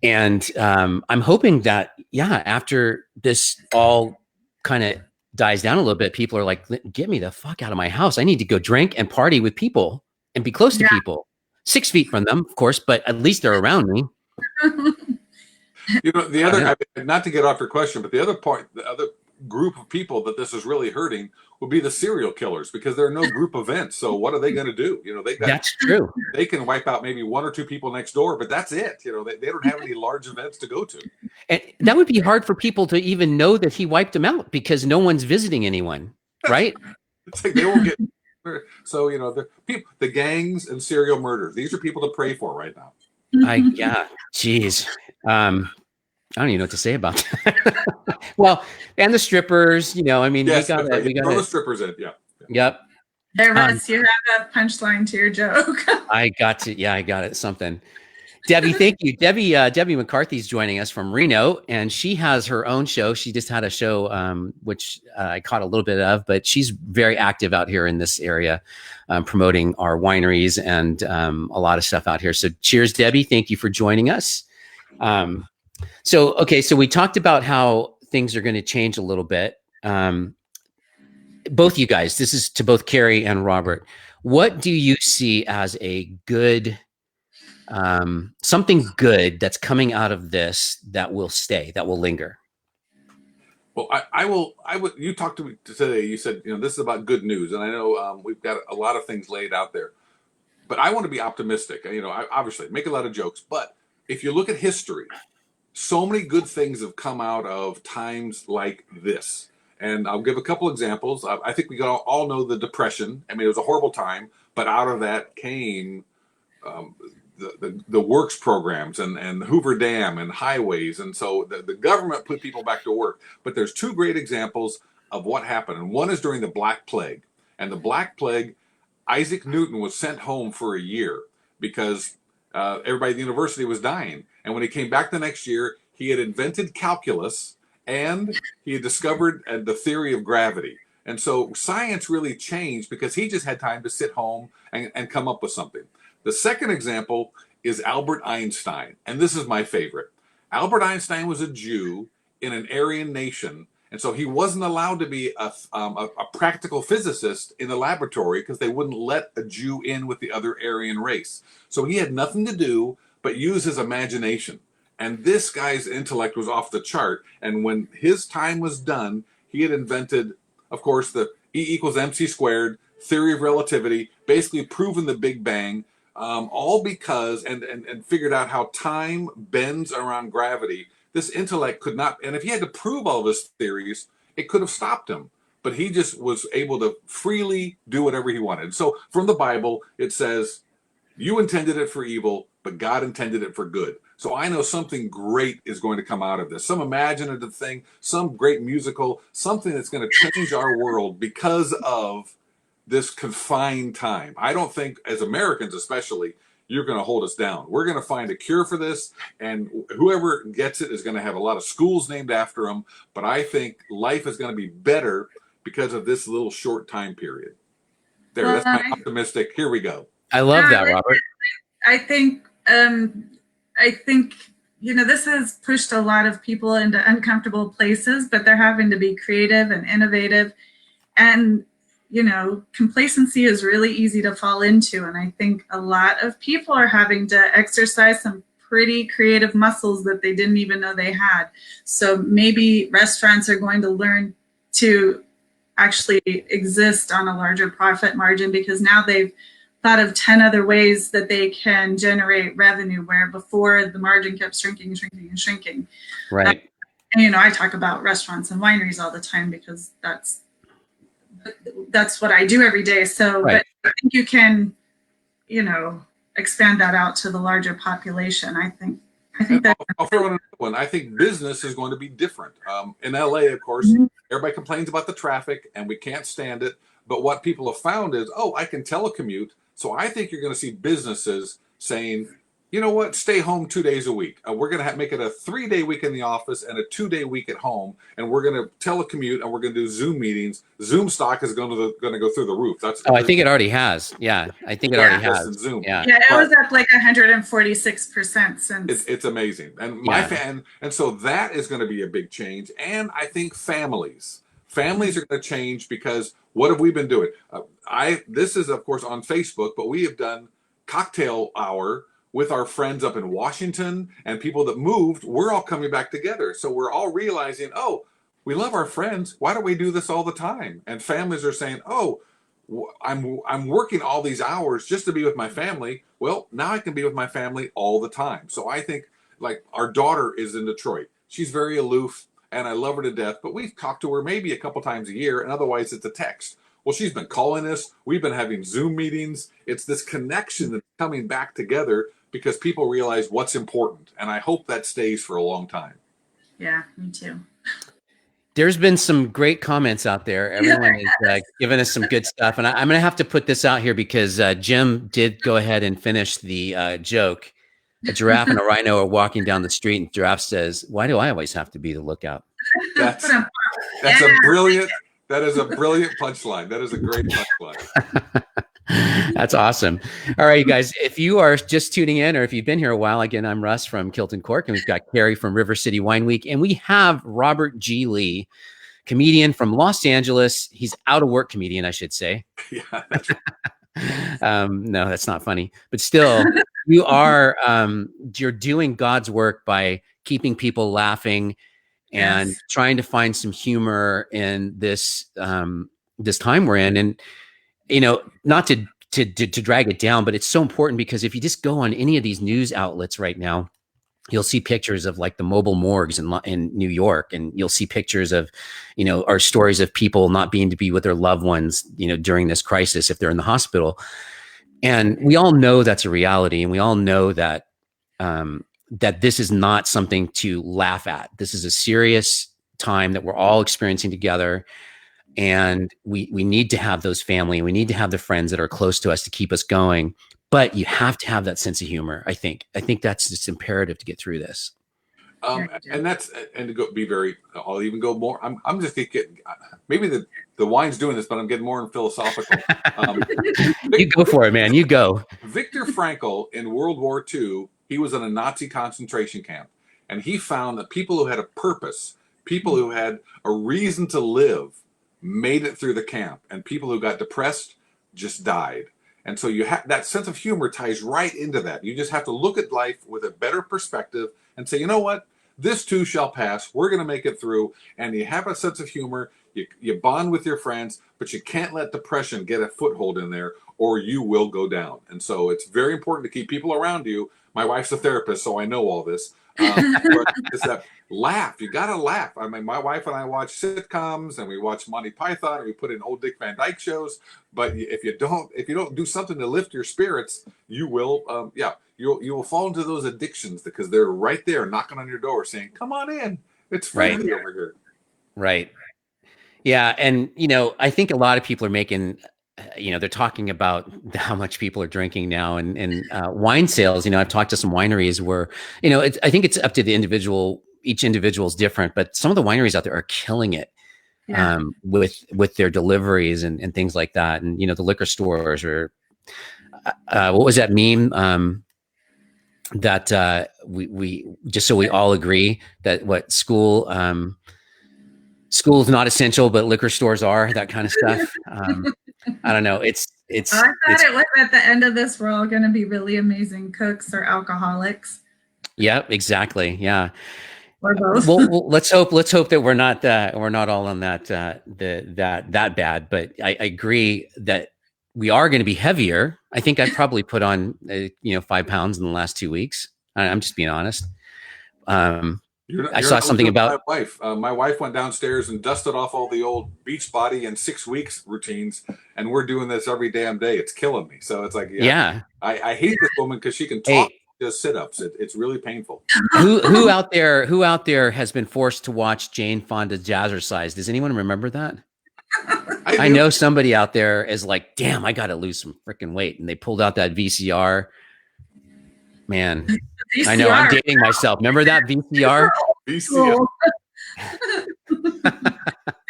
And I'm hoping that, after this all kind of dies down a little bit, people are like, get me the fuck out of my house. I need to go drink and party with people and be close to people. 6 feet from them, of course, but at least they're around me. The other, not to get off your question, but the other group of people that this is really hurting will be the serial killers, because there are no group events. So what are they going to do? That's true. They can wipe out maybe 1 or 2 people next door, but that's it. They don't have any large events to go to. And that would be hard for people to even know that he wiped them out because no one's visiting anyone, right? It's like they won't get. So the gangs and serial murders. These are people to pray for right now. Geez. I don't even know what to say about that. Well, and the strippers, I mean, yes, we got the strippers in, Yep. Hey, Russ, you have a punchline to your joke. I got it. Something. Debbie, thank you. Debbie McCarthy's joining us from Reno, and she has her own show. She just had a show, which I caught a little bit of, but she's very active out here in this area, promoting our wineries and a lot of stuff out here. So cheers, Debbie. Thank you for joining us. So we talked about how things are going to change a little bit. Both you guys, this is to both Carrie and Robert. What do you see as a good, something good that's coming out of this that will stay, that will linger? Well, I would. You talked to me today. You said, this is about good news, and I know we've got a lot of things laid out there, but I want to be optimistic. I obviously make a lot of jokes, but if you look at history, so many good things have come out of times like this. And I'll give a couple examples. I think we all know the Depression. I mean, it was a horrible time, but out of that came the works programs and Hoover Dam and highways. And so the government put people back to work. But there's 2 great examples of what happened. And one is during the Black Plague. And the Black Plague, Isaac Newton was sent home for a year because everybody at the university was dying. And when he came back the next year, he had invented calculus and he had discovered the theory of gravity. And so science really changed because he just had time to sit home and come up with something. The second example is Albert Einstein. And this is my favorite. Albert Einstein was a Jew in an Aryan nation. And so he wasn't allowed to be a practical physicist in the laboratory because they wouldn't let a Jew in with the other Aryan race. So he had nothing to do but use his imagination. And this guy's intellect was off the chart. And when his time was done, he had invented, of course, the E=mc², theory of relativity, basically proven the Big Bang, all because, and figured out how time bends around gravity. This intellect could not, and if he had to prove all of his theories, it could have stopped him. But he just was able to freely do whatever he wanted. So from the Bible, it says, you intended it for evil, but God intended it for good. So I know something great is going to come out of this. Some imaginative thing, some great musical, something that's going to change our world because of this confined time. I don't think, as Americans especially, you're going to hold us down. We're going to find a cure for this, and whoever gets it is going to have a lot of schools named after them. But I think life is going to be better because of this little short time period. There, that's my optimistic. Here we go. I love that, Robert. I think this has pushed a lot of people into uncomfortable places, but they're having to be creative and innovative. And, complacency is really easy to fall into. And I think a lot of people are having to exercise some pretty creative muscles that they didn't even know they had. So maybe restaurants are going to learn to actually exist on a larger profit margin because now they've thought of 10 other ways that they can generate revenue, where before the margin kept shrinking and shrinking and shrinking. Right. And, I talk about restaurants and wineries all the time because that's what I do every day. So, Right. But I think you can, expand that out to the larger population. I think that I'll throw in another one. I think business is going to be different. In LA, of course, everybody complains about the traffic and we can't stand it. But what people have found is, I can telecommute. So I think you're going to see businesses saying, you know what, stay home 2 days a week. We're going to make it a 3-day week in the office and a 2-day week at home. And we're going to telecommute and we're going to do Zoom meetings. Zoom stock is going to go through the roof. I think it already has. Yeah, I think it already has. Zoom. Yeah, it was up like 146% since. It's amazing. And and so that is going to be a big change. And I think families are going to change, because what have we been doing? This is, of course, on Facebook, but we have done cocktail hour with our friends up in Washington and people that moved. We're all coming back together. So we're all realizing, we love our friends. Why don't we do this all the time? And families are saying, I'm working all these hours just to be with my family. Well, now I can be with my family all the time. So I think, like, our daughter is in Detroit. She's very aloof and I love her to death, but we've talked to her maybe a couple times a year, and otherwise it's a text. Well, she's been calling us. We've been having Zoom meetings. It's this connection that's coming back together because people realize what's important. And I hope that stays for a long time. Yeah, me too. There's been some great comments out there. Everyone is giving us some good stuff. And I'm going to have to put this out here because Jim did go ahead and finish the joke. A giraffe and a rhino are walking down the street, and giraffe says, "Why do I always have to be the lookout?" That is a brilliant punchline. That is a great punchline. That's awesome. All right, you guys, if you are just tuning in, or if you've been here a while, again, I'm Russ from Kilt&Cork, and we've got Carrie from River City Wine Week, and we have Robert G. Lee, comedian from Los Angeles. He's out of work comedian, I should say. Yeah, that's right. No, that's not funny, but still, you're doing God's work by keeping people laughing and trying to find some humor in this time we're in. And not to drag it down, but it's so important, because if you just go on any of these news outlets right now, you'll see pictures of like the mobile morgues in New York, and you'll see pictures of, or stories of people not being to be with their loved ones, during this crisis if they're in the hospital. And we all know that's a reality, and we all know that that this is not something to laugh at. This is a serious time that we're all experiencing together. And we need to have those family, we need to have the friends that are close to us to keep us going. But you have to have that sense of humor. I think that's just imperative to get through this. And to go be very, I'll even go more. I'm just getting, maybe the wine's doing this, but I'm getting more philosophical. You go for it, man. You go. Viktor Frankl in World War II, he was in a Nazi concentration camp, and he found that people who had a purpose, people who had a reason to live, made it through the camp, and people who got depressed just died. And so that sense of humor ties right into that. You just have to look at life with a better perspective and say, you know what, this too shall pass. We're going to make it through. And you have a sense of humor. You bond with your friends, but you can't let depression get a foothold in there, or you will go down. And so it's very important to keep people around you. My wife's a therapist, so I know all this. It's that laugh. You gotta laugh. I mean, my wife and I watch sitcoms, and we watch Monty Python, and we put in old Dick Van Dyke shows. But if you don't do something to lift your spirits, you will you will fall into those addictions, because they're right there knocking on your door saying, "Come on in. It's friendly over here." Right. Yeah, and I think a lot of people are making. They're talking about how much people are drinking now, and wine sales. I've talked to some wineries where, I think it's up to the individual. Each individual is different, but some of the wineries out there are killing it with their deliveries and things like that. And, the liquor stores are, what was that meme? That we just so we all agree that school is not essential, but liquor stores are, that kind of stuff. I don't know. It's. I thought it was at the end of this, we're all going to be really amazing cooks or alcoholics. Yeah, exactly. Yeah. Or both. Well, let's hope that we're not all on that bad. But I agree that we are going to be heavier. I think I've probably put on, 5 pounds in the last 2 weeks. I'm just being honest. I saw something about my wife. My wife went downstairs and dusted off all the old beach body and 6 weeks routines, and we're doing this every damn day. It's killing me. So it's like, I hate this woman because she can talk, just sit-ups. It's really painful. Who out there has been forced to watch Jane Fonda Jazzercise? Does anyone remember that? I know somebody out there is like, damn, I got to lose some freaking weight. And they pulled out that VCR. Man, VCR. I know I'm dating myself. Remember that VCR? VCR.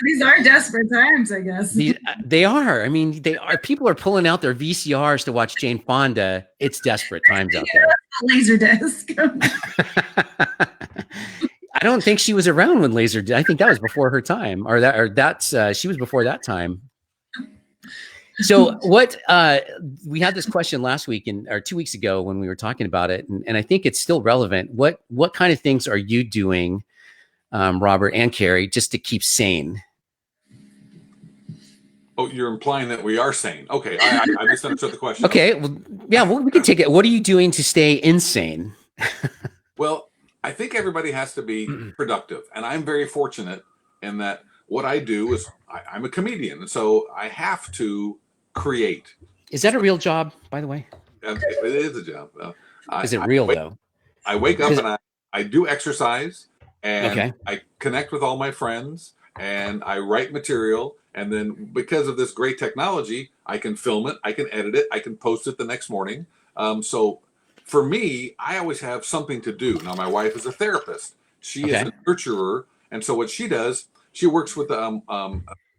These are desperate times, I guess. They are. I mean, they are. People are pulling out their VCRs to watch Jane Fonda. It's desperate times out there. Laserdisc. I don't think she was around when Laserdisc. I think that was before her time, she was before that time. So what we had this question last week or 2 weeks ago when we were talking about it, and I think it's still relevant. What kind of things are you doing, Robert and Carrie, just to keep sane? Oh, you're implying that we are sane. Okay, I misunderstood the question. Okay, well, we can take it. What are you doing to stay insane? Well, I think everybody has to be productive, and I'm very fortunate in that what I do is I'm a comedian, so I have to create. Is that a real job, by the way? It is a job. Is it real though? I wake up and I do exercise, and okay. I connect with all my friends, and I write material, and then because of this great technology, I can film it, I can edit it, I can post it the next morning. So for me, I always have something to do. Now, my wife is a therapist. She is a nurturer. And so what she does, she works with a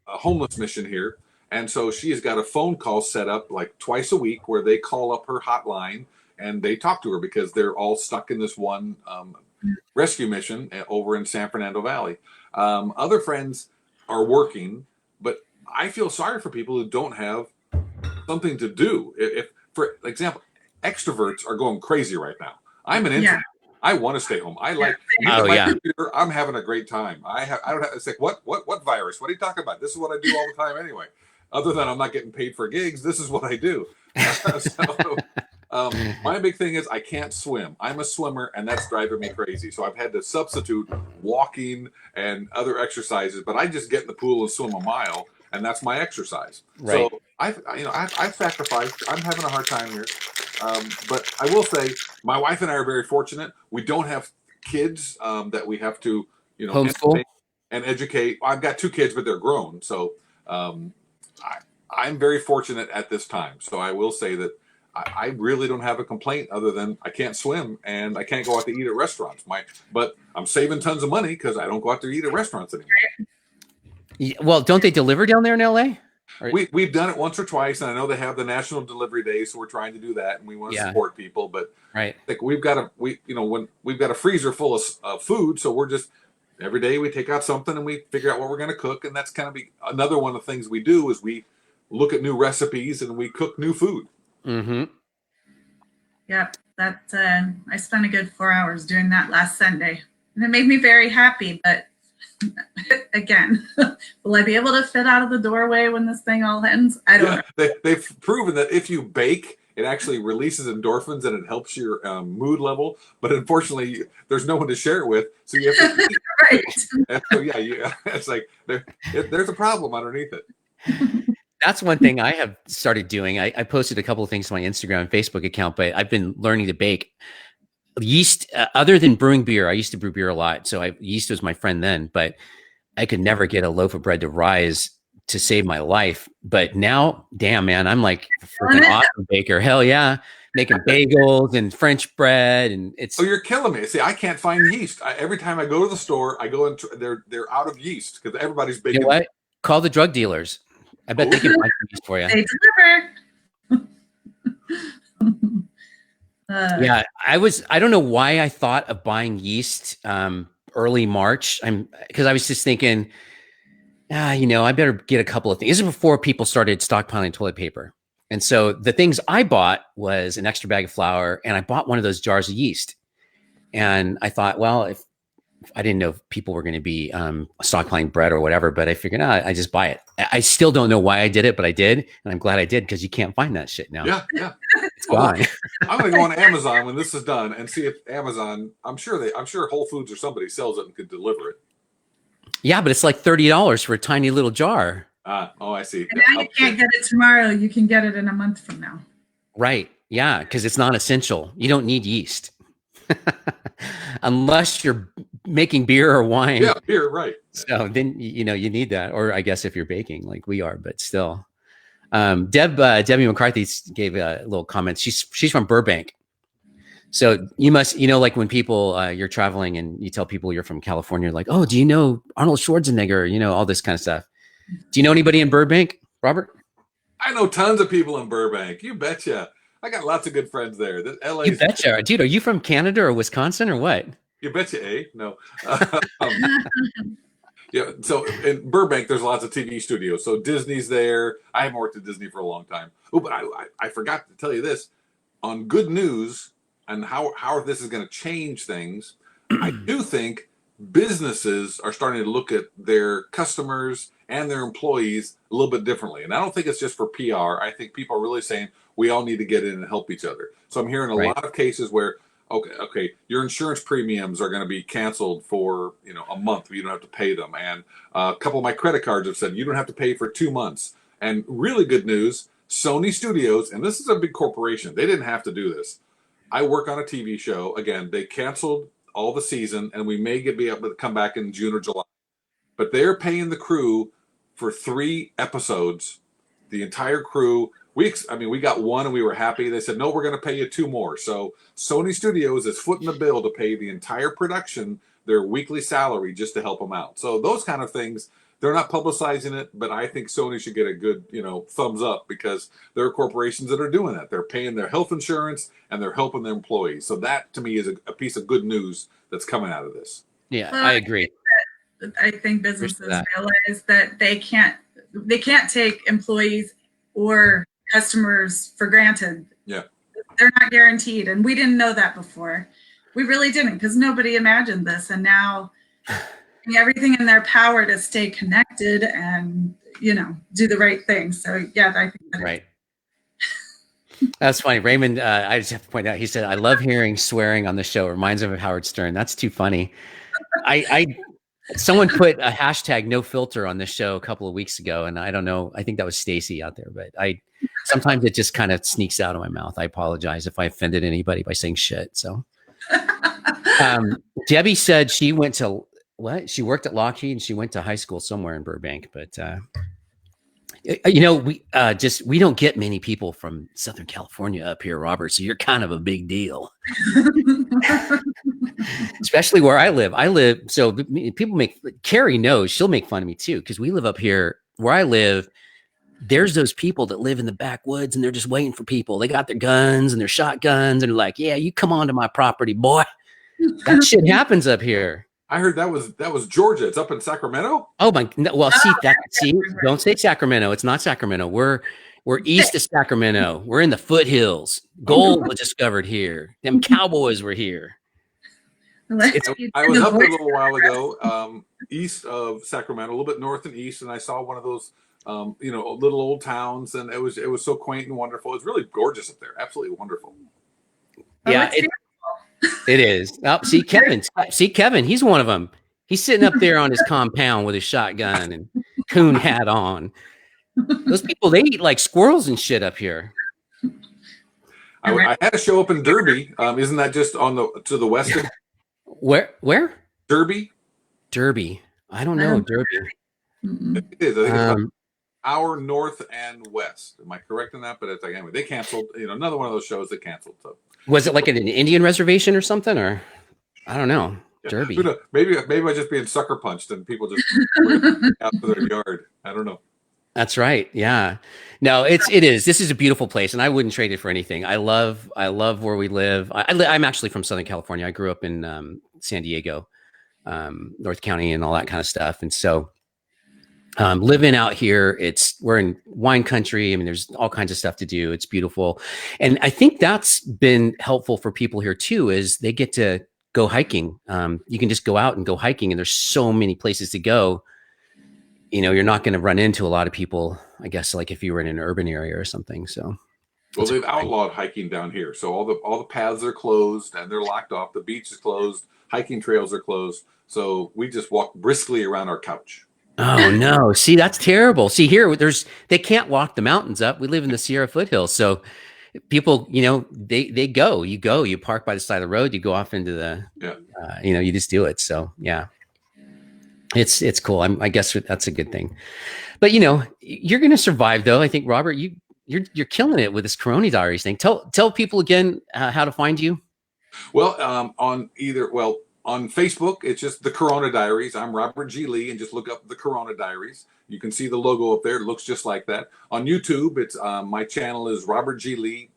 homeless mission here. And so she has got a phone call set up like twice a week where they call up her hotline and they talk to her because they're all stuck in this one rescue mission over in San Fernando Valley. Other friends are working, but I feel sorry for people who don't have something to do. If for example, extroverts are going crazy right now. I'm an introvert. I want to stay home. I like computer. I'm having a great time. I don't have. It's like what virus? What are you talking about? This is what I do all the time anyway. Other than I'm not getting paid for gigs, this is what I do. My big thing is I can't swim. I'm a swimmer, and that's driving me crazy. So I've had to substitute walking and other exercises. But I just get in the pool and swim a mile, and that's my exercise. Right. So I've sacrificed. I'm having a hard time here. But I will say my wife and I are very fortunate. We don't have kids that we have to, homeschool and educate. I've got 2 kids, but they're grown. So I'm very fortunate at this time. So I will say that I really don't have a complaint other than I can't swim and I can't go out to eat at restaurants. But I'm saving tons of money because I don't go out to eat at restaurants anymore. Well, don't they deliver down there in LA? We've done it once or twice, and I know they have the National Delivery Day, so we're trying to do that, and we want to support people. But like we've got a freezer full of food, so we're just every day we take out something and we figure out what we're going to cook, and that's kind of another one of the things we do is we look at new recipes and we cook new food. Mm-hmm. Yep, I spent a good 4 hours doing that last Sunday, and it made me very happy, but. Again, will I be able to fit out of the doorway when this thing all ends? I don't know. They've proven that if you bake, it actually releases endorphins and it helps your mood level. But unfortunately, there's no one to share it with, so you have to eat. Right. And so it's like there's a problem underneath it. That's one thing I have started doing. I posted a couple of things to my Instagram and Facebook account, but I've been learning to bake. Yeast, other than brewing beer, I used to brew beer a lot, so yeast was my friend then, but I could never get a loaf of bread to rise to save my life. But now, damn man, I'm like a freaking awesome baker. Hell yeah, making bagels and French bread, and it's. Oh, you're killing me! See, I can't find yeast. Every time I go to the store, I go and they're out of yeast because everybody's baking. You know what? Call the drug dealers. I bet they can find some yeast for you. They deliver. Yeah, I don't know why I thought of buying yeast early March. Because I was just thinking, I better get a couple of things. This is before people started stockpiling toilet paper. And so the things I bought was an extra bag of flour, and I bought one of those jars of yeast. And I thought, well, if I didn't know if people were going to be stockpiling bread or whatever, but I figured, I just buy it. I still don't know why I did it, but I did. And I'm glad I did, because you can't find that shit now. Yeah. It's gone. I'm going to go on Amazon when this is done and see if Amazon, I'm sure Whole Foods or somebody sells it and could deliver it. Yeah, but it's like $30 for a tiny little jar. Oh, I see. And now you can't get it tomorrow. You can get it in a month from now. Right. Yeah, because it's not essential. You don't need yeast. Unless you're making beer or wine. Yeah, beer, right. So then, you need that. Or I guess if you're baking like we are, but still. Debbie McCarthy gave a little comment. She's from Burbank. So you must, like when people, you're traveling and you tell people you're from California, like, oh, do you know Arnold Schwarzenegger? All this kind of stuff. Do you know anybody in Burbank, Robert? I know tons of people in Burbank. You betcha. I got lots of good friends there. LA. You betcha. Dude, are you from Canada or Wisconsin or what? You betcha, eh? No. Yeah. So in Burbank, there's lots of TV studios. So Disney's there. I haven't worked at Disney for a long time. Oh, but I forgot to tell you this. On good news and how this is going to change things, I do think businesses are starting to look at their customers and their employees a little bit differently. And I don't think it's just for PR. I think people are really saying we all need to get in and help each other. So I'm hearing a lot of cases where, okay, your insurance premiums are going to be canceled for a month. You don't have to pay them. And a couple of my credit cards have said you don't have to pay for 2 months. And really good news, Sony Studios, and this is a big corporation, they didn't have to do this. I work on a TV show. Again, they canceled all the season, and we may be able to come back in June or July. But they're paying the crew for 3 episodes, the entire crew. We got 1 and we were happy. They said, no, we're going to pay you 2 more. So Sony Studios is footing the bill to pay the entire production their weekly salary just to help them out. So those kind of things, they're not publicizing it, but I think Sony should get a good, thumbs up, because there are corporations that are doing that. They're paying their health insurance and they're helping their employees. So that to me is a piece of good news that's coming out of this. Yeah, I agree. I think businesses realize that they can't take employees or customers for granted. Yeah. They're not guaranteed. And we didn't know that before. We really didn't, because nobody imagined this. And now everything in their power to stay connected and, do the right thing. So yeah, I think that right. That's funny. Raymond, I just have to point out, he said, I love hearing swearing on the show. It reminds him of Howard Stern. That's too funny. Someone put a hashtag no filter on this show a couple of weeks ago, and I don't know, I think that was Stacy out there, but sometimes it just kind of sneaks out of my mouth. I apologize if I offended anybody by saying shit. So Debbie said she went to she worked at Lockheed and she went to high school somewhere in Burbank, but we don't get many people from Southern California up here, Robert. So you're kind of a big deal. Especially where I live. So people Carrie knows, she'll make fun of me too, because we live up here where I live. There's those people that live in the backwoods and they're just waiting for people. They got their guns and their shotguns and they're like, yeah, you come onto my property, boy. That shit happens up here. I heard that was Georgia. It's up in Sacramento. Oh my! Well, don't say Sacramento. It's not Sacramento. We're east of Sacramento. We're in the foothills. Gold was discovered here. Them cowboys were here. I was up there a little while ago, east of Sacramento, a little bit north and east, and I saw one of those, little old towns, and it was so quaint and wonderful. It's really gorgeous up there. Absolutely wonderful. Yeah, it is. Oh, see Kevin. He's one of them. He's sitting up there on his compound with his shotgun and coon hat on. Those people, they eat like squirrels and shit up here. I had a show up in Derby. Isn't that just to the west of Where? Derby. I don't know. Derby. It is. I think it's about hour north and west. Am I correct in that? But it's like, anyway, they canceled. Another one of those shows that canceled. So was it like an Indian reservation or something, or I don't know? Yeah. Derby. Maybe I just being sucker punched and people just out to their yard. I don't know. That's right. Yeah. No, it is. This is a beautiful place, and I wouldn't trade it for anything. I love where we live. I'm actually from Southern California. I grew up in San Diego, North County, and all that kind of stuff. And so, living out here, we're in wine country. I mean, there's all kinds of stuff to do. It's beautiful, and I think that's been helpful for people here too. Is they get to go hiking. You can just go out and go hiking, and there's so many places to go. You know, you're not going to run into a lot of people, I guess, like if you were in an urban area or something. So, well, they've outlawed hiking down here, so all the paths are closed and they're locked off. The beach is closed. Hiking trails are closed. So we just walk briskly around our couch. Oh no! See, that's terrible. See, here they can't walk the mountains up. We live in the Sierra foothills, so people, you know, you park by the side of the road, you go off into the, you know, you just do it. So yeah, it's cool. I guess that's a good thing. But you know, you're going to survive though. I think, Robert, you're killing it with this Corona Diaries thing. Tell people again how to find you. Well, on Facebook, it's just the Corona Diaries. I'm Robert G. Lee, and just look up the Corona Diaries. You can see the logo up there. It looks just like that. On YouTube, it's my channel is Robert G. Lee,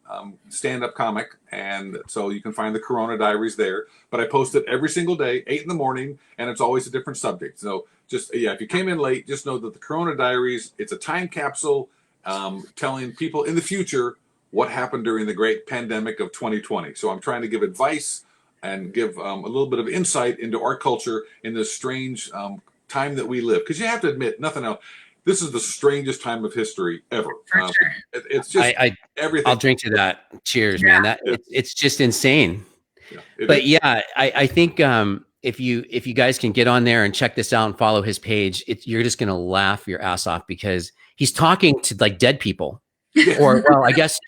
stand-up comic, and so you can find the Corona Diaries there. But I post it every single day, 8 in the morning, and it's always a different subject. So just if you came in late, just know that the Corona Diaries, it's a time capsule telling people in the future what happened during the great pandemic of 2020. So I'm trying to give advice and give a little bit of insight into our culture in this strange time that we live. Because you have to admit, nothing else, this is the strangest time of history ever. For sure. It's just everything. I'll drink to that. Cheers, man. It's just insane. Yeah, but yeah, I think if you guys can get on there and check this out and follow his page, you're just gonna laugh your ass off because he's talking to like dead people, or well, I guess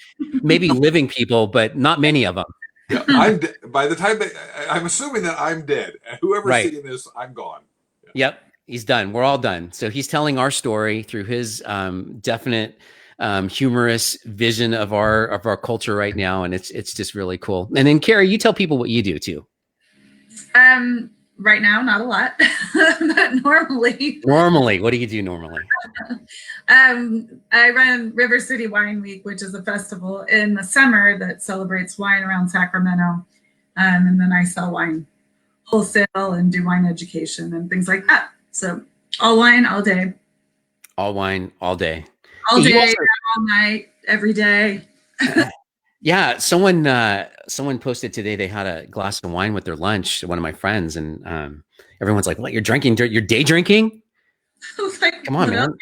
maybe living people, but not many of them. Yeah, by the time I'm assuming that I'm dead. Whoever's seeing this, I'm gone. Yeah. Yep, he's done. We're all done. So he's telling our story through his definite humorous vision of our culture right now, and it's just really cool. And then Carrie, you tell people what you do too. Right now, not a lot, but normally. Normally, what do you do normally? I run River City Wine Week, which is a festival in the summer that celebrates wine around Sacramento. And then I sell wine wholesale and do wine education and things like that. So all wine, all day. All wine, all day. All day, all night, every day. Yeah, someone posted today they had a glass of wine with their lunch, one of my friends, and everyone's like, "What, you're drinking? You're day drinking?" I was like, come on, man.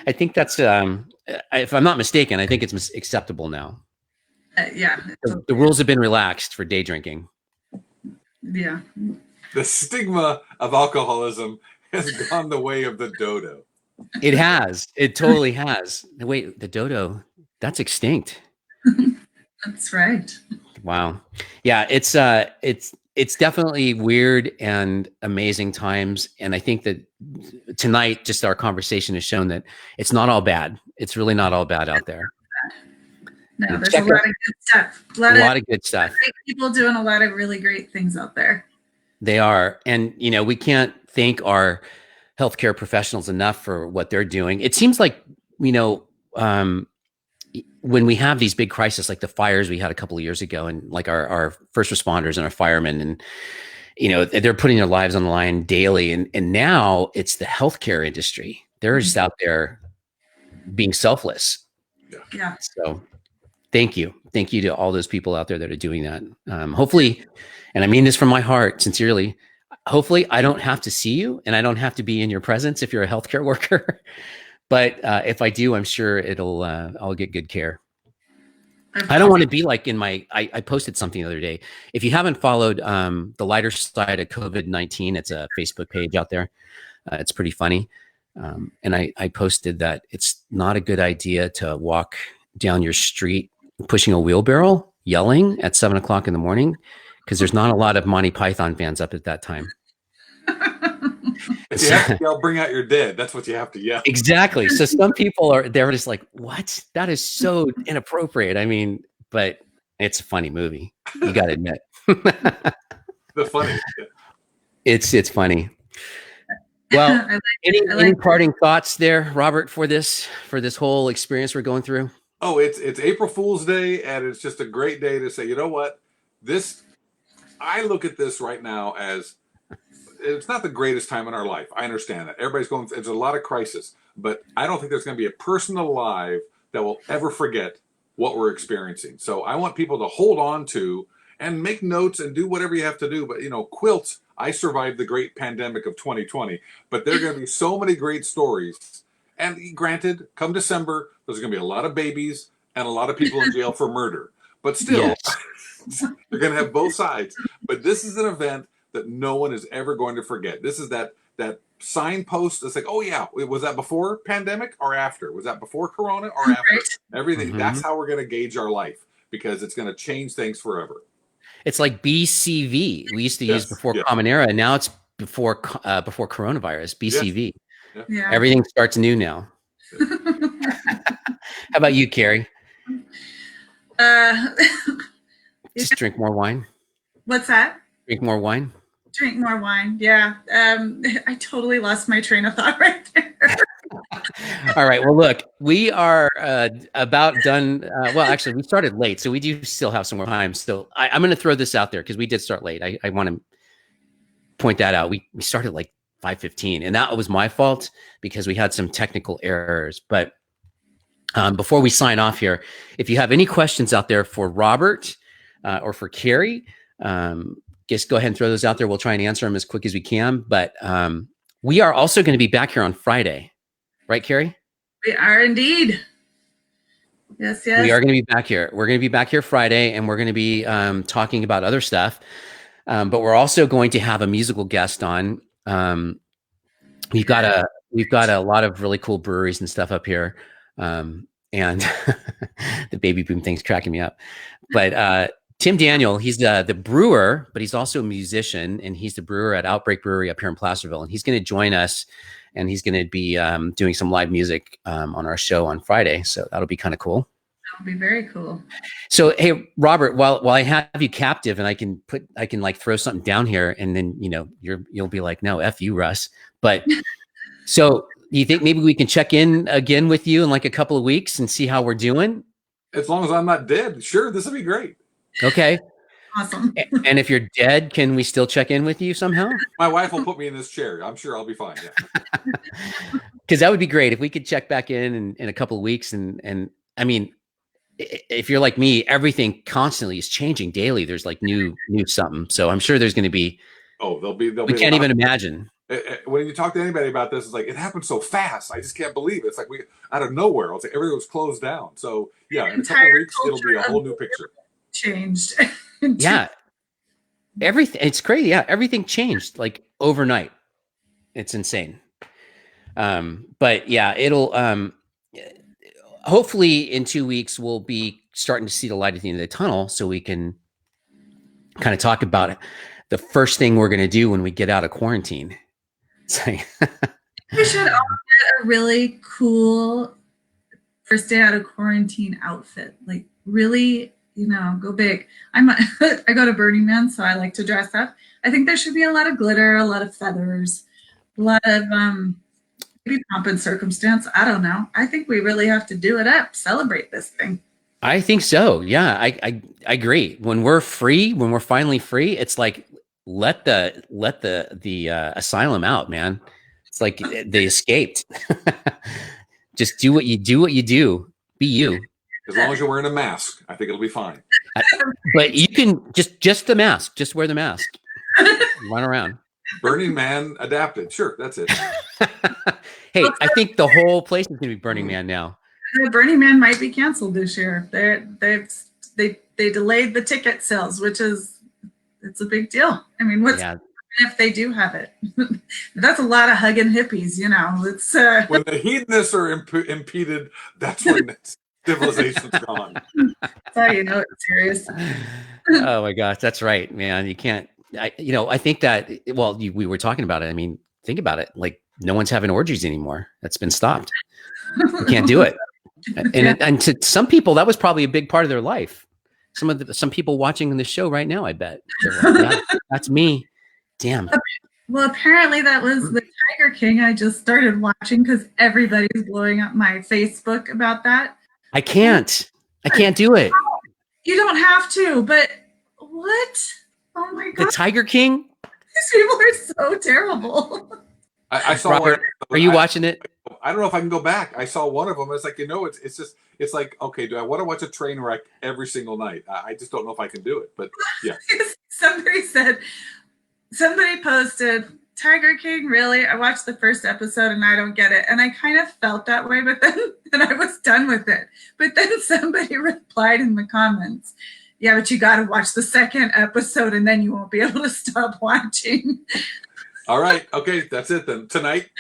I think that's, if I'm not mistaken, I think it's acceptable now. Yeah. The rules have been relaxed for day drinking. Yeah. The stigma of alcoholism has gone the way of the dodo. It has. It totally has. Wait, the dodo, that's extinct. That's right. Wow. Yeah, it's definitely weird and amazing times. And I think that tonight, just our conversation has shown that it's not all bad. It's really not all bad out there. No, there's a lot of good stuff. A lot of good stuff. People doing a lot of really great things out there. They are. And, you know, we can't thank our healthcare professionals enough for what they're doing. It seems like, you know, when we have these big crises like the fires we had a couple of years ago, and like our first responders and our firemen, and you know, they're putting their lives on the line daily, and now it's the healthcare industry. They're just out there being selfless. Yeah. So thank you to all those people out there that are doing that. Hopefully, and I mean this from my heart sincerely, hopefully I don't have to see you and I don't have to be in your presence if you're a healthcare worker. But if I do, I'm sure I'll get good care. I don't want to be like I posted something the other day. If you haven't followed the lighter side of COVID-19, it's a Facebook page out there. It's pretty funny. And I posted that it's not a good idea to walk down your street pushing a wheelbarrow, yelling at 7 o'clock in the morning, because there's not a lot of Monty Python fans up at that time. If you have to yell, bring out your dead. That's what you have to yell. Exactly. So some people they're just like, what? That is so inappropriate. I mean, but it's a funny movie. You got to admit. The funny. It's funny. Well, any parting thoughts there, Robert, for this whole experience we're going through? Oh, it's April Fool's Day, and it's just a great day to say, you know what? I look at this right now as it's not the greatest time in our life. I understand that. Everybody's going, there's a lot of crisis, but I don't think there's going to be a person alive that will ever forget what we're experiencing. So I want people to hold on to and make notes and do whatever you have to do. But, quilts, I survived the great pandemic of 2020, but there are going to be so many great stories. And granted, come December, there's going to be a lot of babies and a lot of people in jail for murder. But still, yes. They're going to have both sides. But this is an event that no one is ever going to forget. This is that signpost. It's like, oh yeah, was that before pandemic or after? Was that before Corona or after? Everything. Mm-hmm. That's how we're going to gauge our life, because it's going to change things forever. It's like BCV. We used to use before Common Era, and now it's before coronavirus. BCV. Yes. Yeah. Everything starts new now. How about you, Carrie? Just drink more wine. What's that? Drink more wine. Drink more wine. Yeah. I totally lost my train of thought right there. All right. Well, look, we are about done. Well, actually, we started late, so we do still have some more time. So I'm going to throw this out there because we did start late. I want to point that out. We started like 5:15, and that was my fault because we had some technical errors. But before we sign off here, if you have any questions out there for Robert or for Carrie, just go ahead and throw those out there. We'll try and answer them as quick as we can. But we are also going to be back here on Friday. Right, Carrie? We are indeed. Yes. We are going to be back here. We're going to be back here Friday, and we're going to be talking about other stuff. But we're also going to have a musical guest on. We've got a lot of really cool breweries and stuff up here. And the baby boom thing's cracking me up. But Tim Daniel, he's the brewer, but he's also a musician, and he's the brewer at Outbreak Brewery up here in Placerville. And he's going to join us, and he's going to be doing some live music on our show on Friday. So that'll be kind of cool. That'll be very cool. So, hey, Robert, while I have you captive, and I can like throw something down here, and then you'll be like, no, F you, Russ. But so do you think maybe we can check in again with you in like a couple of weeks and see how we're doing? As long as I'm not dead, sure, this would be great. Okay. Awesome. And if you're dead, can we still check in with you somehow? My wife will put me in this chair. I'm sure I'll be fine. Yeah. Because that would be great if we could check back in a couple of weeks. And I mean, if you're like me, everything constantly is changing daily. There's like new something. So I'm sure there's going to be. Oh, there'll be. We can't even imagine. When you talk to anybody about this, it's like, it happened so fast. I just can't believe it. It's like we out of nowhere. It's like everything was closed down. So yeah, in a couple of weeks, it'll be a whole new picture. Changed. Yeah. Everything. It's crazy. Yeah. Everything changed like overnight. It's insane. But yeah, it'll, hopefully in 2 weeks, we'll be starting to see the light at the end of the tunnel, so we can kind of talk about it. The first thing we're going to do when we get out of quarantine. We should all get a really cool first day out of quarantine outfit. Like really, go big. I go to Burning Man, so I like to dress up. I think there should be a lot of glitter, a lot of feathers, a lot of maybe pomp and circumstance. I don't know. I think we really have to do it up, celebrate this thing. I think so. Yeah, I agree. When we're free, when we're finally free, it's like let the asylum out, man. It's like they escaped. Just do what you do. Be you. As long as you're wearing a mask, I think it'll be fine. But you can just the mask. Just wear the mask. Run around. Burning Man adapted. Sure, that's it. Hey, I think the whole place is going to be Burning Man now. Burning Man might be canceled this year. They delayed the ticket sales, it's a big deal. I mean, if they do have it? That's a lot of hugging hippies, It's when the hedonists are impeded, that's when civilization's gone. That's how you know it's serious. Oh my gosh, that's right, man. You can't. I think that. Well, we were talking about it. I mean, think about it. Like, no one's having orgies anymore. That's been stopped. You can't do it. And to some people, that was probably a big part of their life. Some people watching the show right now, I bet. Like, yeah, that's me. Damn. Well, apparently that was the Tiger King I just started watching because everybody's blowing up my Facebook about that. I can't do it. You don't have to, but what? Oh my God. The Tiger King? These people are so terrible. I saw Robert, are you watching it? I don't know if I can go back. I saw one of them. It's like, it's like, okay, do I want to watch a train wreck every single night? I just don't know if I can do it. But yeah. Somebody posted, Tiger King, really? I watched the first episode and I don't get it. And I kind of felt that way, but then I was done with it. But then somebody replied in the comments, yeah, but you got to watch the second episode and then you won't be able to stop watching. All right. Okay. That's it then. Tonight,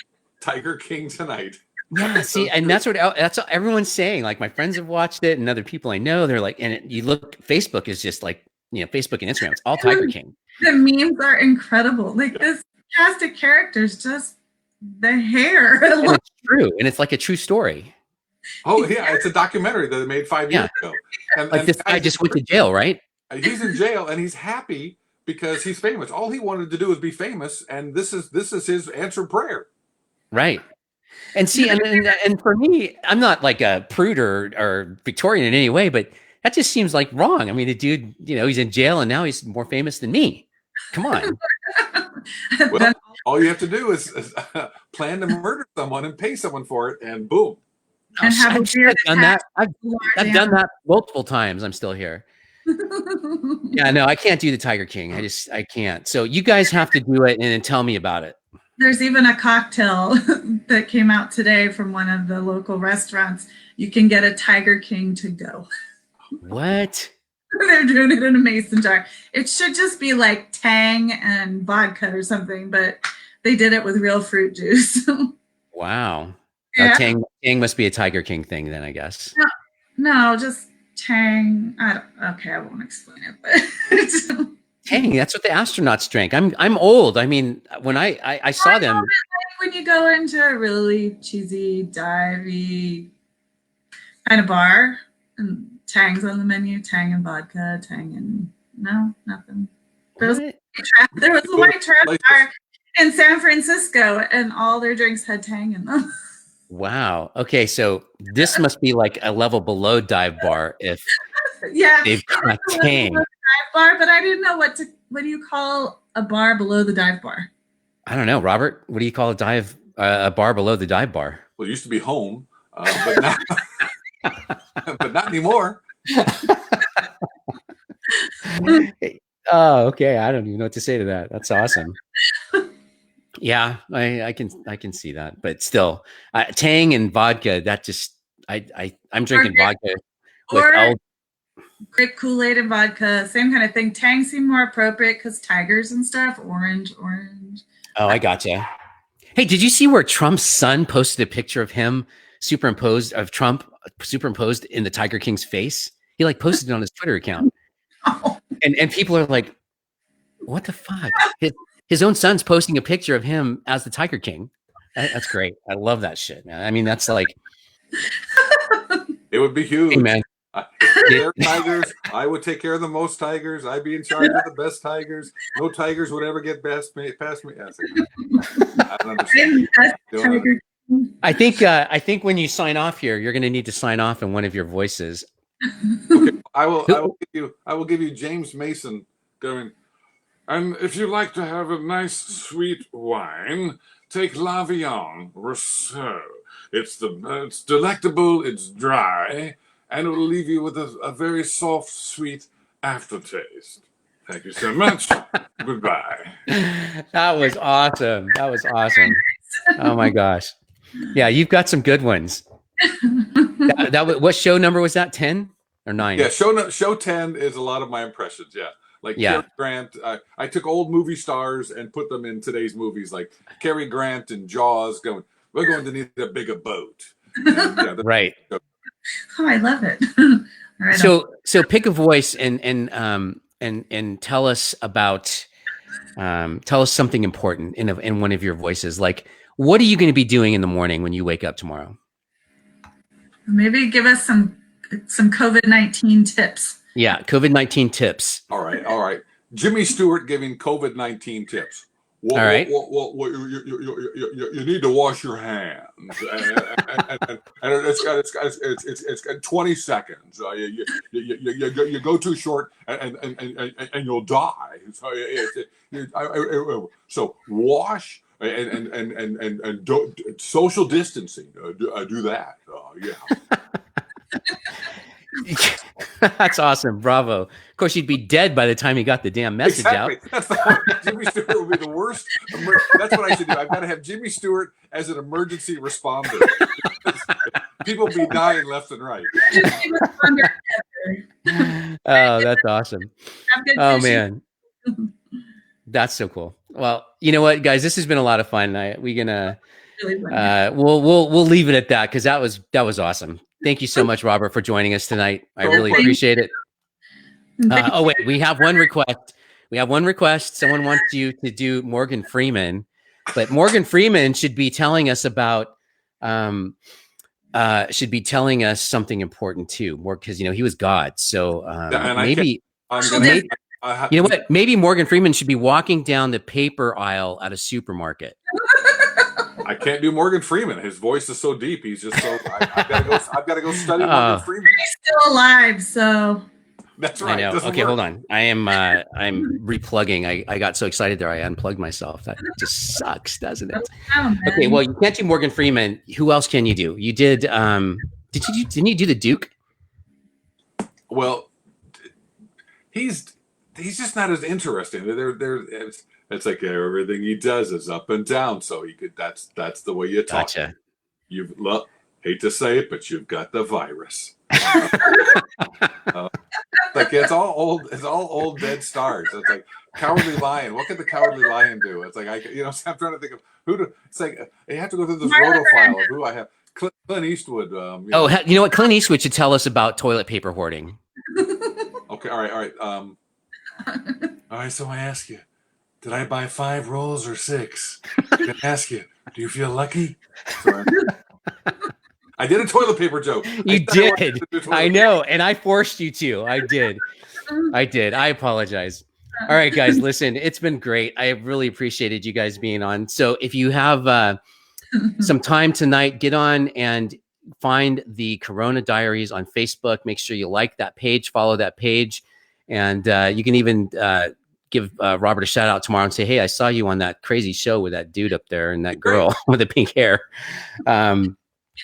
Tiger King tonight. Yeah. See, and that's what everyone's saying. Like my friends have watched it and other people I know, they're like, you look, Facebook is just like, Facebook and Instagram, it's all Tiger King. The memes are incredible. Like this cast of characters, just the hair. And it's true. And it's like a true story. Oh, yeah. It's a documentary that they made 5 years ago. And this guy just went to jail, right? He's in jail and he's happy because he's famous. All he wanted to do was be famous. And this is his answered prayer. Right. And see, and for me, I'm not like a prude or Victorian in any way, but that just seems like wrong. I mean, the dude, he's in jail and now he's more famous than me. Come on. Well, all you have to do is plan to murder someone and pay someone for it, and boom. And have I've done that. I've done that multiple times. I'm still here. Yeah, no, I can't do the Tiger King. I can't. So you guys have to do it and then tell me about it. There's even a cocktail that came out today from one of the local restaurants. You can get a Tiger King to go. What? They're doing it in a mason jar. It should just be like Tang and vodka or something, but they did it with real fruit juice. Wow. Yeah. Tang must be a Tiger King thing then, I guess. No, just Tang. I won't explain it, but Tang, that's what the astronauts drank. I'm old. I mean, when I saw them. Like when you go into a really cheesy, divey kind of bar, and Tang's on the menu, Tang and vodka, Tang and no, nothing. There was a white trash bar in San Francisco, and all their drinks had Tang in them. Wow. Okay, so this must be like a level below dive bar if they've got Tang. Dive bar, but I didn't know what do you call a bar below the dive bar? I don't know, Robert. What do you call a bar below the dive bar? Well, it used to be home, but now. But not anymore. Oh, okay. I don't even know what to say to that. That's awesome. Yeah, I can see that, but still, Tang and vodka. That just I'm drinking vodka with great Kool-Aid and vodka, same kind of thing. Tang seemed more appropriate because tigers and stuff. Orange. Oh, I gotcha. Hey, did you see where Trump's son posted a picture of him superimposed in the Tiger King's face? He like posted it on his Twitter account. Oh. And people are like, what the fuck? His own son's posting a picture of him as the Tiger King. That's great. I love that shit, man. I mean, that's like it would be huge. Hey, man. Tigers, I would take care of the most tigers. I'd be in charge of the best tigers. No tigers would ever get past me. I don't understand. I think when you sign off here, you're going to need to sign off in one of your voices. Okay, I will give you James Mason going. And if you like to have a nice sweet wine, take L'Avion Rousseau. It's delectable. It's dry, and it will leave you with a very soft, sweet aftertaste. Thank you so much. Goodbye. That was awesome. Oh my gosh. Yeah, you've got some good ones. What show number was that? 10 or 9? Yeah, show 10 is a lot of my impressions. Yeah, like Cary Grant. I took old movie stars and put them in today's movies, like Cary Grant and Jaws. We're going to need a bigger boat. And, right. Oh, I love it. All right, so pick a voice and tell us about tell us something important in one of your voices. Like, what are you going to be doing in the morning when you wake up tomorrow? Maybe give us some COVID-19 tips. Yeah, COVID-19 tips. All right. Jimmy Stewart giving COVID-19 tips. All right. You need to wash your hands, and it's got 20 seconds. You go too short, and you'll die. So wash. and social distancing. Do that. Yeah. That's awesome. Bravo. Of course, you'd be dead by the time you got the damn message out. That's the point. Jimmy Stewart would be the worst. That's what I should do. I've got to have Jimmy Stewart as an emergency responder. People be dying left and right. Oh, that's awesome. Oh, man. That's so cool. Well, you know what, guys, this has been a lot of fun. We'll leave it at that because that was awesome. Thank you so much, Robert, for joining us tonight. I really appreciate it. Oh, wait, we have one request. Someone wants you to do Morgan Freeman, but Morgan Freeman should be telling us about, something important too, more because, he was God. So maybe you know what? Maybe Morgan Freeman should be walking down the paper aisle at a supermarket. I can't do Morgan Freeman. His voice is so deep. He's just so. I've got to go study Morgan Freeman. He's still alive, so. That's right. I know. Okay, hold on. I'm replugging. I got so excited there. I unplugged myself. That just sucks, doesn't it? Okay, well, you can't do Morgan Freeman. Who else can you do? You did. Didn't you do the Duke? Well, he's just not as interesting. It's like everything he does is up and down. So he could. That's the way you talk. Gotcha. Hate to say it, but you've got the virus. Like it's all old dead stars. It's like Cowardly Lion. What could the Cowardly Lion do? It's like I'm trying to think of who to. It's like you have to go through this roto file of who I have. Clint Eastwood. You know what? Clint Eastwood should tell us about toilet paper hoarding. Okay. All right. All right. So I ask you, did I buy 5 rolls or 6? I ask you, do you feel lucky? I did a toilet paper joke. You did. I know. And I forced you to. I did. I apologize. All right, guys, listen, it's been great. I really appreciated you guys being on. So if you have some time tonight, get on and find the Corona Diaries on Facebook. Make sure you like that page, follow that page. And you can even give Robert a shout out tomorrow and say, hey, I saw you on that crazy show with that dude up there and that girl with the pink hair.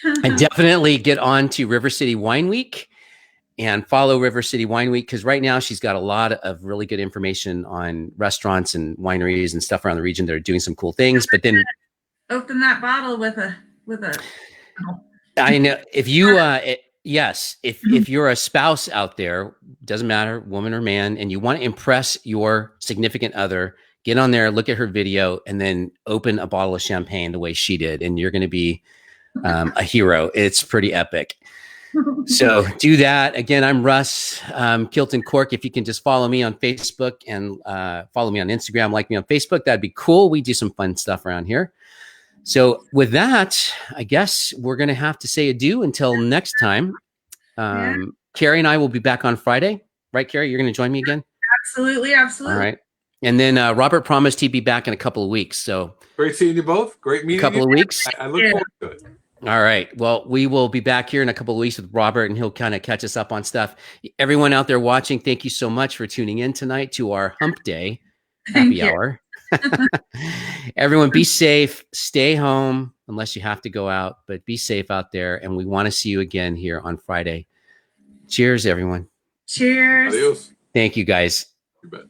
And definitely get on to River City Wine Week and follow River City Wine Week because right now she's got a lot of really good information on restaurants and wineries and stuff around the region that are doing some cool things. But then open that bottle with a. I know if you if you're a spouse out there, doesn't matter, woman or man, and you want to impress your significant other, get on there, look at her video, and then open a bottle of champagne the way she did, and you're going to be a hero. It's pretty epic. So do that. Again, I'm Russ, Kilt&Cork. If you can just follow me on Facebook and follow me on Instagram, like me on Facebook, that'd be cool. We do some fun stuff around here. So with that, I guess we're going to have to say adieu until next time. Carrie and I will be back on Friday. Right, Carrie? You're going to join me again? Absolutely. Absolutely. All right. And then Robert promised he'd be back in a couple of weeks. So great seeing you both. Great meeting you. A couple of weeks. I look forward to it. All right. Well, we will be back here in a couple of weeks with Robert, and he'll kind of catch us up on stuff. Everyone out there watching, thank you so much for tuning in tonight to our Hump Day Happy Hour. Everyone be safe. Stay home unless you have to go out, but be safe out there. And we want to see you again here on Friday. Cheers, everyone. Cheers. Adios. Thank you, guys. You bet.